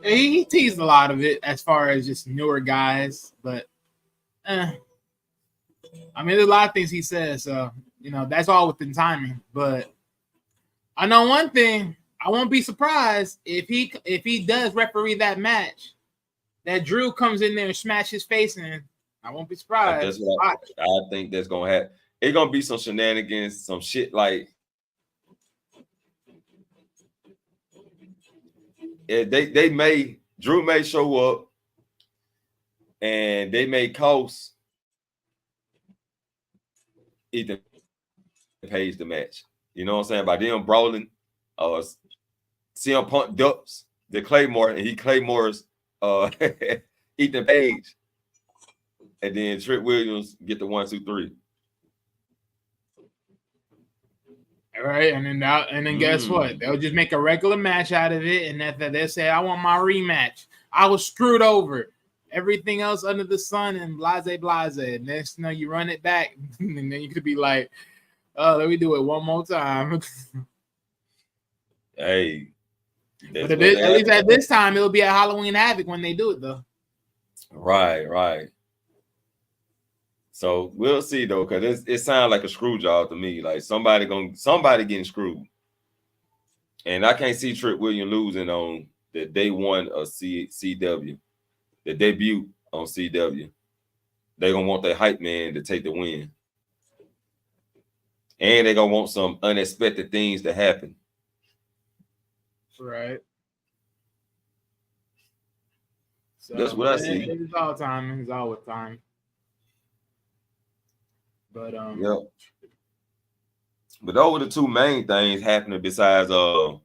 He teased a lot of it as far as just newer guys, but I mean, there's a lot of things he says, so that's all within timing. But I know one thing: I won't be surprised if he does referee that match, that Drew comes in there and smash his face in. I won't be surprised. I think that's gonna happen. It's gonna be some shenanigans, some shit like Drew may show up and they may cost Ethan Page the match. You know what I'm saying? By them brawling, CM Punk ducks the Claymore and he Claymores Ethan Page. And then Trick Williams get the 1, 2, 3. All right, and then guess what? They'll just make a regular match out of it, and that they'll say, "I want my rematch. I was screwed over." everything else under the sun and blase. Next, you run it back, and then you could be like, "Oh, let me do it one more time." Hey, but at least at this time, it'll be at Halloween Havoc when they do it, though. Right. So we'll see though, because it sounds like a screw job to me. Like somebody getting screwed, and I can't see Trick Williams losing on the day one of CW, the debut on CW. They're gonna want their hype man to take the win, and they're gonna want some unexpected things to happen. Right. So that's what I see. It's all time. It's all with time. But yeah. But those are the two main things happening besides the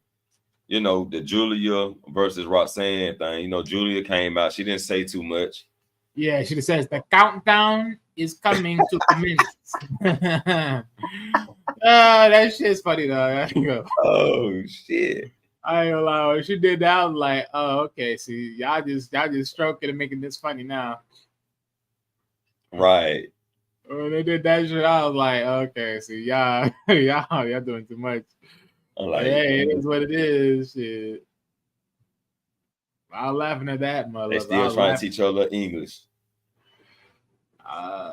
Julia versus Roxanne thing. Julia came out. She didn't say too much. Yeah, she just says the countdown is coming to the minutes. That shit's funny though. Oh shit. I ain't gonna lie. When she did that, I was like, oh, okay. See, y'all just stroking and making this funny now. Right. When they did that shit, I was like, okay, see, y'all doing too much. I'm like, hey, it is what it is. Shit. I was laughing at that, mother. They still trying to teach her English.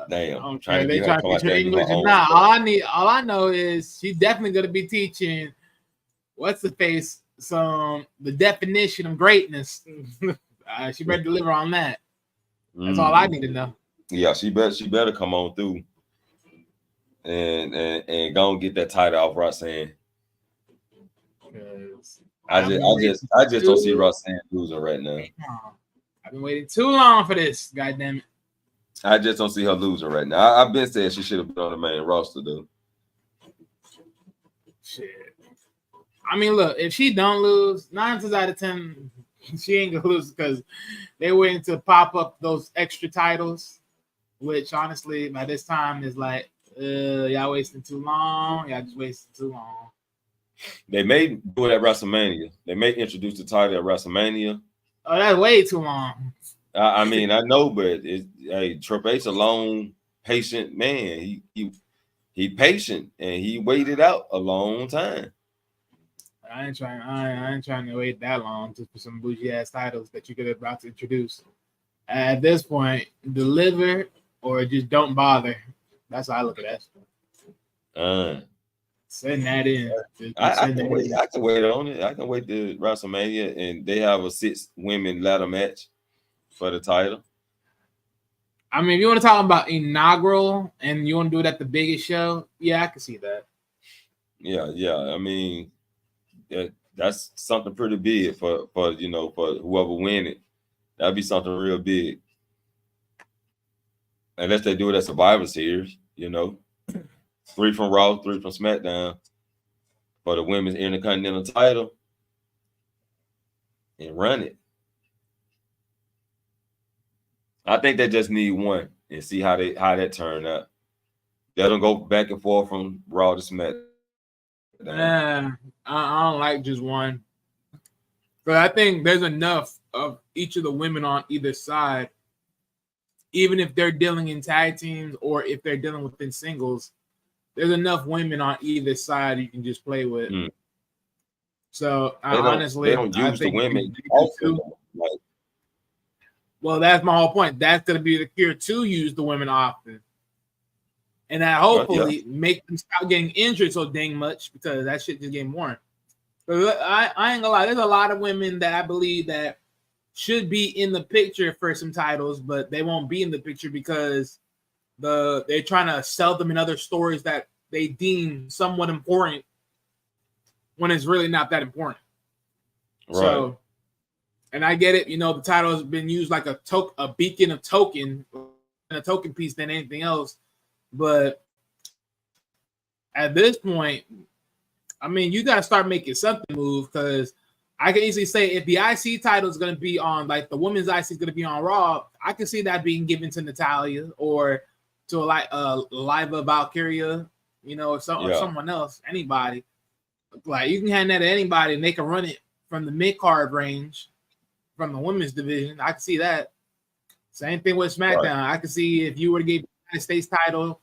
Damn. I'm trying to teach her English. Nah, all I know is she's definitely gonna be teaching what's the face the definition of greatness. She better deliver on that. That's all I need to know. Yeah, she better come on through and go and get that title off Roxanne. I just don't see Roxanne losing right now. I've been waiting too long for this. Goddamn it. I just don't see her losing right now. I've been saying she should have been on the main roster though. Shit. I mean, look, if she don't lose, 9 times out of 10, she ain't gonna lose because they're waiting to pop up those extra titles. Which honestly, by this time is like, y'all wasting too long. Y'all just wasting too long. They may do it at WrestleMania. They may introduce the title at WrestleMania. Oh, that's way too long. I mean, I know, but Triple H a long, patient man. He patient and he waited out a long time. I ain't trying to wait that long just for some bougie ass titles that you could have about to introduce. At this point, deliver or just don't bother. That's how I look at that. Send that in. I can wait on it. I can wait to WrestleMania and they have a 6 women ladder match for the title. I mean, if you want to talk about inaugural and you want to do it at the biggest show, yeah, I can see that. Yeah. I mean, that's something pretty big for whoever win it. That'd be something real big. Unless they do it at Survivor Series, 3 from Raw, 3 from SmackDown for the women's Intercontinental title and run it. I think they just need one and see how that turn out. Let them go back and forth from Raw to SmackDown. I don't like just one. But I think there's enough of each of the women on either side, even if they're dealing in tag teams or if they're dealing within singles, there's enough women on either side you can just play with. So honestly, they don't use the women. Well, that's my whole point. That's going to be the cure to use the women often. And that hopefully make them stop getting injured so dang much because that shit just getting boring. I ain't gonna lie. There's a lot of women that I believe that should be in the picture for some titles, but they won't be in the picture because they're trying to sell them in other stories that they deem somewhat important when it's really not that important. Right. So, and I get it. The title has been used like a beacon of token, and a token piece than anything else. But at this point, I mean, you got to start making something move because I can easily say if the IC title is going to be on, like the women's IC is going to be on Raw, I can see that being given to Natalya or to Liva Valkyria, or someone else, anybody. Like you can hand that to anybody and they can run it from the mid-card range from the women's division. I can see that. Same thing with SmackDown. Right. I can see if you were to give the United States title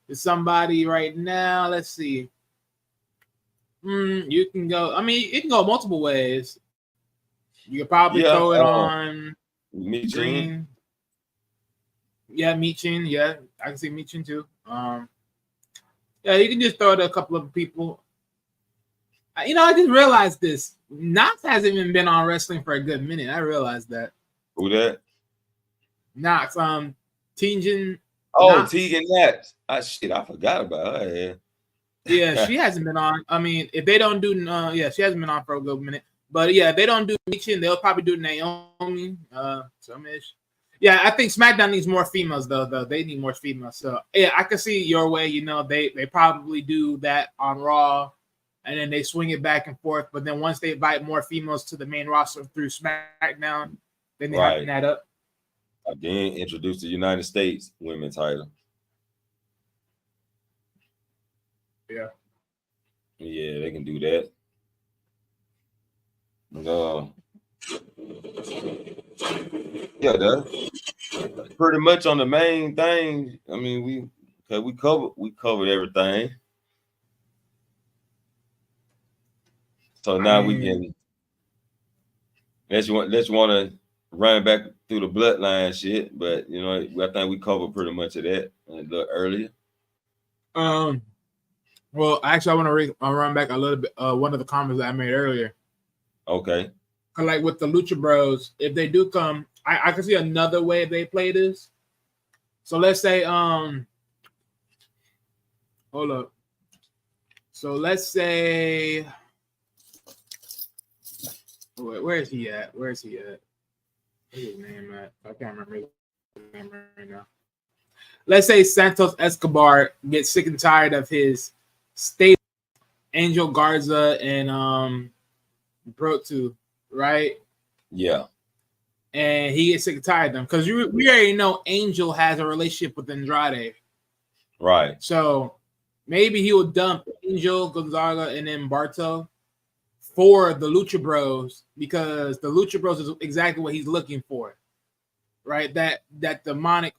to somebody right now. Let's see. You can go. I mean, it can go multiple ways. You could probably throw it on Green. Yeah, Michin. Yeah, I can see Michin too. Yeah, you can just throw it to a couple of people. I just realized this. Knox hasn't even been on wrestling for a good minute. I realized that. Who that? Knox. Tegan. Oh, Knox. Tegan Knox. Shit, I forgot about her. Yeah, she hasn't been on. I mean, if they don't do, she hasn't been on for a good minute. But yeah, if they don't do Michin, they'll probably do Naomi. Some-ish. Yeah, I think SmackDown needs more females though. They need more females. So yeah, I can see your way. They probably do that on Raw, and then they swing it back and forth. But then once they invite more females to the main roster through SmackDown, then they hype that up. Again, introduce the United States women's title. Yeah. Yeah, they can do that. Yeah, that's pretty much on the main thing. I mean, we covered everything. So now we can let's want to run back through the bloodline shit, but I think we covered pretty much of that a little earlier. Well, actually, I want to run back a little bit. One of the comments that I made earlier. Okay. Like with the Lucha Bros, if they do come, I can see another way they play this. So let's say, hold up. So let's say, where is he at? Where's his name at? I can't remember his name right now. Let's say Santos Escobar gets sick and tired of his state, Angel Garza and Pro2, right? Yeah. And he gets sick and tired of them because we already know Angel has a relationship with Andrade. Right. So maybe he will dump Angel, Gonzaga, and then Barto for the Lucha Bros because the Lucha Bros is exactly what he's looking for. Right? That demonic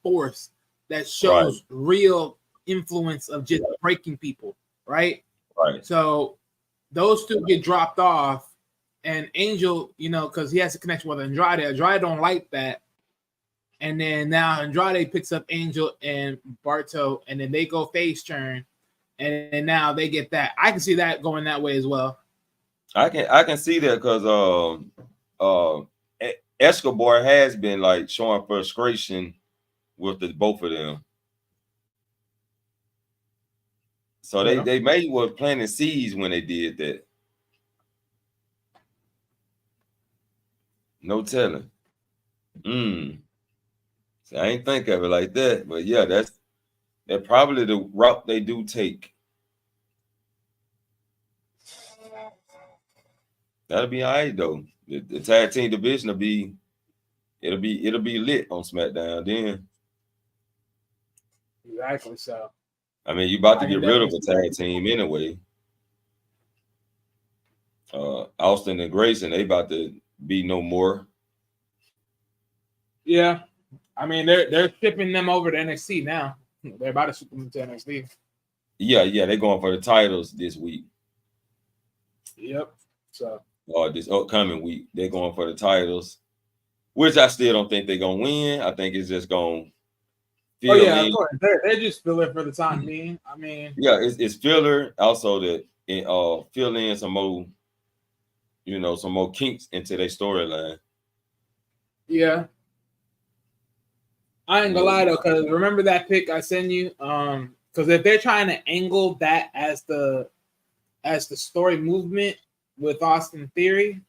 force that shows real influence of just breaking people, right? Right. So those two get dropped off, and Angel, because he has a connection with Andrade. Andrade don't like that, and then now Andrade picks up Angel and Barto, and then they go face turn, and now they get that. I can see that going that way as well. I can see that because Escobar has been like showing frustration with both of them. So they maybe were planting seeds when they did that. No telling. So I ain't think of it like that, but yeah, that's probably the route they do take. That'll be all right though. The tag team division it'll be lit on SmackDown then. Exactly so. I mean, you about to get rid of a tag team anyway. Austin and Grayson, they about to be no more. Yeah. I mean, they're shipping them over to NXT now. They're about to ship them to NXT. Yeah, they're going for the titles this week. Yep. So this upcoming week, they're going for the titles, which I still don't think they're gonna win. I think it's just gonna feel. Oh yeah, of course. They're just filler for the time being. I mean, yeah, it's filler. Also, that fill in some more, some more kinks into their storyline. Yeah, I ain't gonna lie though, because remember that pick I sent you. Because if they're trying to angle that as the story movement with Austin Theory,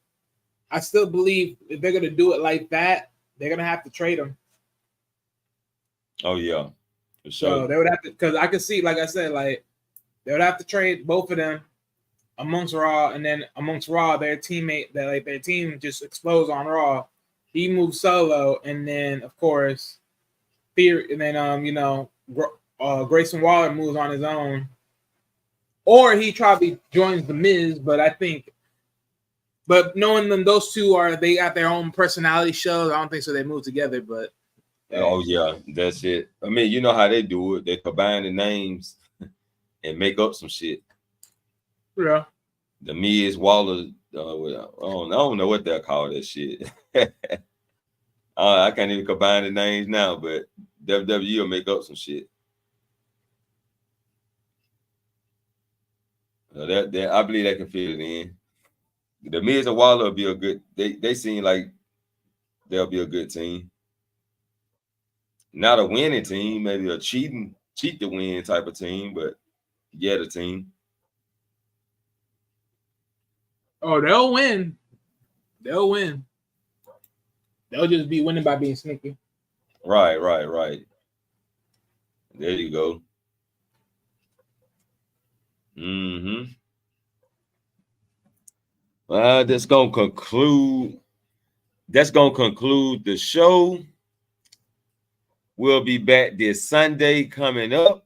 I still believe if they're gonna do it like that, they're gonna have to trade him. Oh yeah, for sure. So they would have to, because I could see, like I said, like they would have to trade both of them amongst Raw, and then amongst Raw, their team just explodes on Raw. He moves solo, and then of course, Theory, and then Grayson Waller moves on his own, or he probably joins the Miz. But I think But knowing them, those two they got their own personality shows. I don't think so. They move together, but oh yeah, that's it. I mean, you know how they do it. They combine the names and make up some shit. Yeah. The Miz Waller. I don't know what they'll call that shit. I can't even combine the names now, but WWE will make up some shit. That I believe they can fit it in. The Miz and Waller will be a good. They seem like they'll be a good team. Not a winning team, maybe a cheat to win type of team, but yeah, the team. Oh, they'll win. They'll win. They'll just be winning by being sneaky. Right. There you go. That's gonna conclude the show. We'll be back this Sunday coming up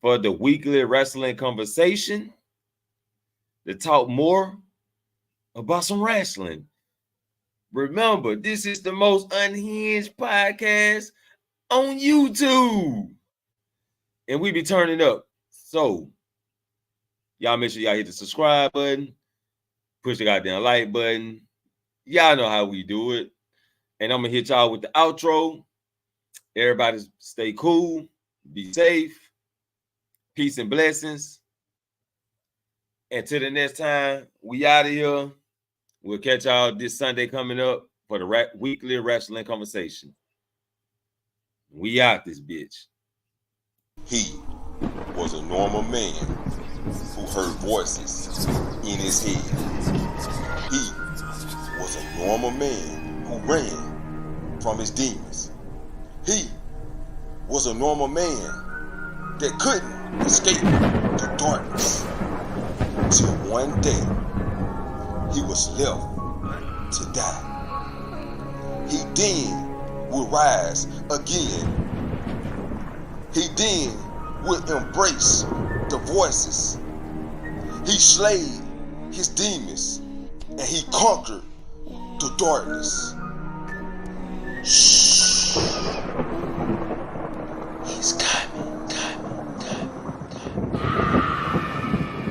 for the weekly wrestling conversation to talk more about some wrestling. Remember, this is the most unhinged podcast on YouTube. And we be turning up. So, y'all make sure y'all hit the subscribe button. Push the goddamn like button. Y'all know how we do it. And I'm going to hit y'all with the outro. Everybody stay cool. Be safe. Peace and blessings. Until the next time, we out of here. We'll catch y'all this Sunday coming up for the weekly wrestling conversation. We out this bitch. He was a normal man who heard voices in his head. He was a normal man who ran from his demons. He was a normal man that couldn't escape the darkness. Till one day, he was left to die. He then would rise again. He then would embrace the voices. He slayed his demons and he conquered the darkness. Shh.